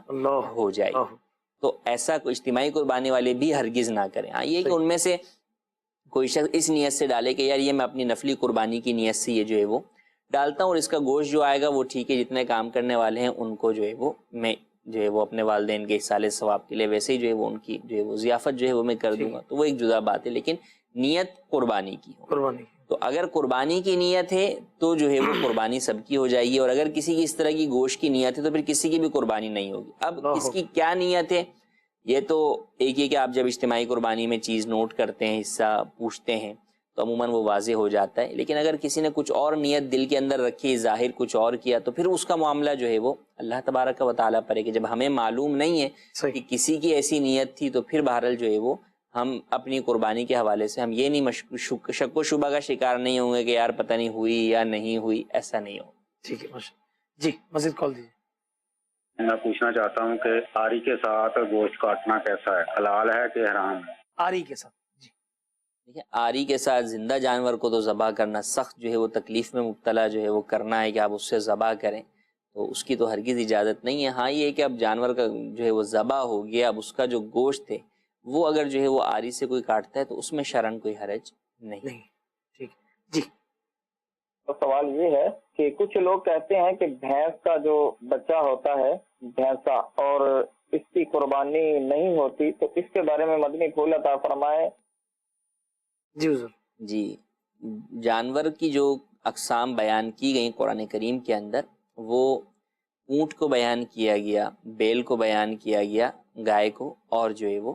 ہو جائے گی. تو ایسا اجتماعی قربانی والے بھی ہرگز نہ کریں. ہاں یہ کہ ان میں سے کوئی شخص اس نیت سے ڈالے کہ یار یہ میں اپنی نفلی قربانی کی نیت سے یہ جو ہے وہ ڈالتا ہوں، اور اس کا گوشت جو آئے گا وہ ٹھیک ہے، جتنے کام کرنے والے ہیں ان کو جو ہے وہ میں جو ہے وہ اپنے والدین کے احصال ثواب کے لیے ویسے ہی جو ہے وہ ان کی جو ہے وہ ضیافت جو ہے وہ میں کر دوں گا، تو وہ ایک جدا بات ہے. لیکن نیت قربانی کی ہو، تو اگر قربانی کی نیت ہے تو جو ہے وہ قربانی سب کی ہو جائے گی، اور اگر کسی کی اس طرح کی گوشت کی نیت ہے تو پھر کسی کی بھی قربانی نہیں ہوگی. اب اس کی کیا نیت ہے یہ تو ایک یہ کہ آپ جب اجتماعی قربانی میں چیز نوٹ کرتے ہیں، حصہ پوچھتے ہیں تو عموماً وہ واضح ہو جاتا ہے. لیکن اگر کسی نے کچھ اور نیت دل کے اندر رکھی، ظاہر کچھ اور کیا، تو پھر اس کا معاملہ جو ہے وہ اللہ تبارک و تعالیٰ پر ہے کہ جب ہمیں معلوم نہیں ہے کہ کسی کی ایسی نیت تھی تو پھر بہرحال جو ہے وہ ہم اپنی قربانی کے حوالے سے ہم یہ نہیں شک و شبہ کا شکار نہیں ہوں گے کہ یار پتہ نہیں ہوئی یا نہیں ہوئی، ایسا نہیں ہو. ٹھیک ہے جی مزید کال دیجیے. میں پوچھنا چاہتا ہوں کہ آری کے ساتھ گوشت کاٹنا کیسا ہے، حلال ہے کہ حرام ہے؟ آری کے ساتھ دیکھیں، آری کے ساتھ زندہ جانور کو تو ذبح کرنا سخت جو ہے وہ تکلیف میں مبتلا جو ہے وہ کرنا ہے کہ آپ اس سے ذبح کریں، تو اس کی تو ہرگز اجازت نہیں ہے. ہاں یہ کہ اب جانور کا جو ہے وہ ذبح ہو گیا، اب اس کا جو گوشت ہے وہ اگر جو ہے وہ آری سے کوئی کاٹتا ہے تو اس میں شرعاً کوئی حرج نہیں. ٹھیک جی. تو سوال یہ ہے کہ کچھ لوگ کہتے ہیں کہ بھینس کا جو بچہ ہوتا ہے بھینسا اور اس کی قربانی نہیں ہوتی، تو اس کے بارے میں مدنی پھول عطا فرمائے. جی حضور. جی، جانور کی جو اقسام بیان کی گئی قرآن کریم کے اندر، وہ اونٹ کو بیان کیا گیا، بیل کو بیان کیا گیا، گائے کو، اور جو ہے وہ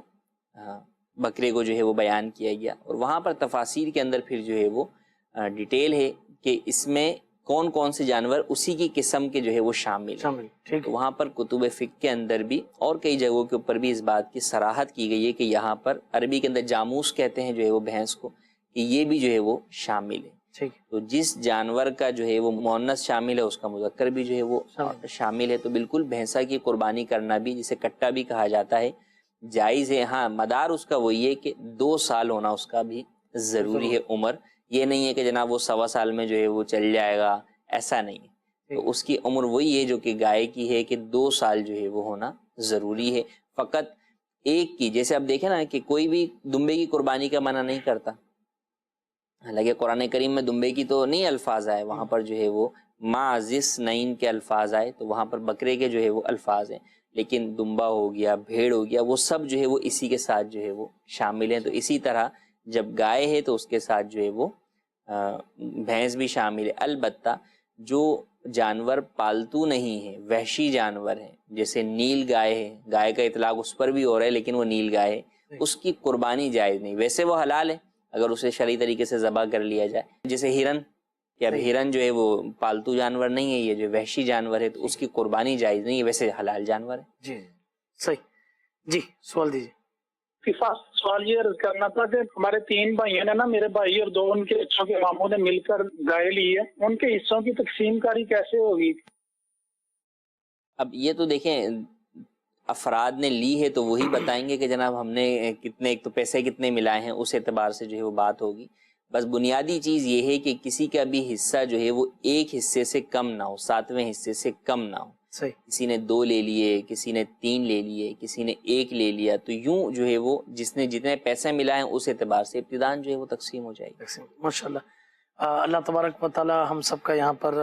بکرے کو جو ہے وہ بیان کیا گیا. اور وہاں پر تفاسیر کے اندر پھر جو ہے وہ ڈیٹیل ہے کہ اس میں کون کون سے جانور اسی کی قسم کے جو ہے وہ شامل ہیں. تو وہاں پر کتب فقہ کے اندر بھی اور کئی جگہوں کے اوپر بھی اس بات کی صراحت کی گئی ہے کہ یہاں پر عربی کے اندر جاموس کہتے ہیں جو ہے وہ بھینس کو، کہ یہ بھی جو ہے وہ شامل ہے. تو جس جانور کا جو ہے وہ مؤنث شامل ہے اس کا مذکر بھی جو ہے وہ شامل ہے. تو بالکل بھینسا کی قربانی کرنا بھی، جسے کٹا بھی کہا جاتا ہے، جائز ہے. ہاں مدار اس کا وہی ہے کہ 2 سال ہونا اس کا بھی ضروری ہے عمر. یہ نہیں ہے کہ جناب وہ 1.25 سال میں جو ہے وہ چل جائے گا، ایسا نہیں ہے. تو اس کی عمر وہی ہے جو کہ گائے کی ہے کہ 2 سال جو ہے وہ ہونا ضروری ہے. فقط ایک کی، جیسے آپ دیکھیں نا کہ کوئی بھی دمبے کی قربانی کا منع نہیں کرتا، حالانکہ قرآن کریم میں دمبے کی تو نہیں الفاظ آئے، وہاں پر جو ہے وہ معزس نین کے الفاظ آئے، تو وہاں پر بکرے کے جو ہے وہ الفاظ ہیں، لیکن دمبا ہو گیا، بھیڑ ہو گیا، وہ سب جو ہے وہ اسی کے ساتھ جو ہے وہ شامل ہیں۔ تو اسی طرح جب گائے ہے تو اس کے ساتھ جو ہے وہ بھینس بھی شامل ہے۔ البتہ جو جانور پالتو نہیں ہے، وحشی جانور ہیں، جیسے نیل گائے ہے، گائے کا اطلاق اس پر بھی ہو رہا ہے لیکن وہ نیل گائے ہے، اس کی قربانی جائز نہیں، ویسے وہ حلال ہے اگر اسے شرعی طریقے سے ذبح کر لیا جائے۔ جیسے ہرن، کہ اب ہرن جو ہے وہ پالتو جانور نہیں ہے، یہ جو وحشی جانور ہے تو اس کی قربانی جائز نہیں ہے، ویسے حلال جانور ہے۔ جی صحیح۔ جی سوال دیجیے۔ سوال یہ عرض کرنا تھا کہ ہمارے 3 بھائی ہیں نا، میرے بھائی اور 2 ان کے حصوں کے ماموں نے مل کر گائے لی ہے، ان کے حصوں کی تقسیم کاری کیسے ہوگی؟ اب یہ تو دیکھیں افراد نے لی ہے تو وہی بتائیں گے کہ جناب ہم نے کتنے، ایک تو پیسے کتنے ملائے ہیں، اس اعتبار سے جو ہے وہ بات ہوگی۔ بس بنیادی چیز یہ ہے کہ کسی کا بھی حصہ جو ہے وہ ایک حصے سے کم نہ ہو، 7ویں حصے سے کم نہ ہو۔ صحیح۔ کسی نے 2 لے لیے، کسی نے 3 لے لیے، کسی نے 1 لے لیا، تو یوں جو ہے وہ جس نے جتنے پیسے ملائے اس اعتبار سے ابتداءً جو ہے وہ تقسیم ہو جائے گی۔ ماشاءاللہ۔ اللہ تبارک و تعالی ہم سب کا یہاں پر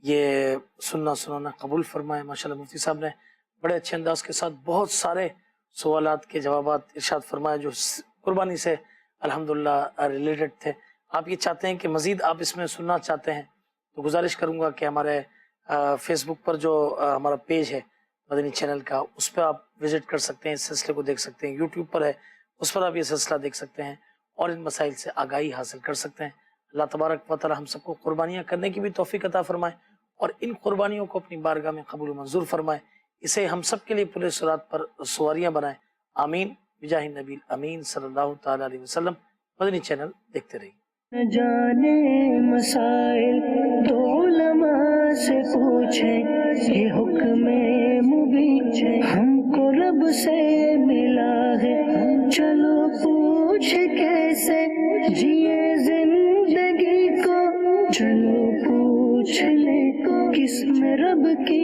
یہ سننا سنانا قبول فرمائے۔ ماشاءاللہ مفتی صاحب نے بڑے اچھے انداز کے ساتھ بہت سارے سوالات کے جوابات ارشاد فرمائے جو قربانی سے الحمدللہ ریلیٹڈ تھے۔ آپ یہ چاہتے ہیں کہ مزید آپ اس میں سننا چاہتے ہیں تو گزارش کروں گا کہ ہمارے فیس بک پر جو ہمارا پیج ہے مدنی چینل کا، اس پہ آپ وزٹ کر سکتے ہیں، اس سلسلے کو دیکھ سکتے ہیں۔ یوٹیوب پر ہے، اس پر آپ یہ سلسلہ دیکھ سکتے ہیں اور ان مسائل سے آگاہی حاصل کر سکتے ہیں۔ اللہ تبارک و تعالی ہم سب کو قربانیاں کرنے کی بھی توفیق عطا فرمائے اور ان قربانیوں کو اپنی بارگاہ میں قبول و منظور فرمائے، اسے ہم سب کے لیے پورے صراط پر سواریاں بنائے۔ آمین بجاہ النبی امین صلی اللہ تعالی علیہ وسلم۔ مدنی چینل دیکھتے رہیے۔ جانے مسائل تو علماء سے پوچھیں، یہ حکم مبین ہم کو رب سے ملا ہے، چلو پوچھ کیسے جیے زندگی کو، چلو پوچھ لے کس میں رب کی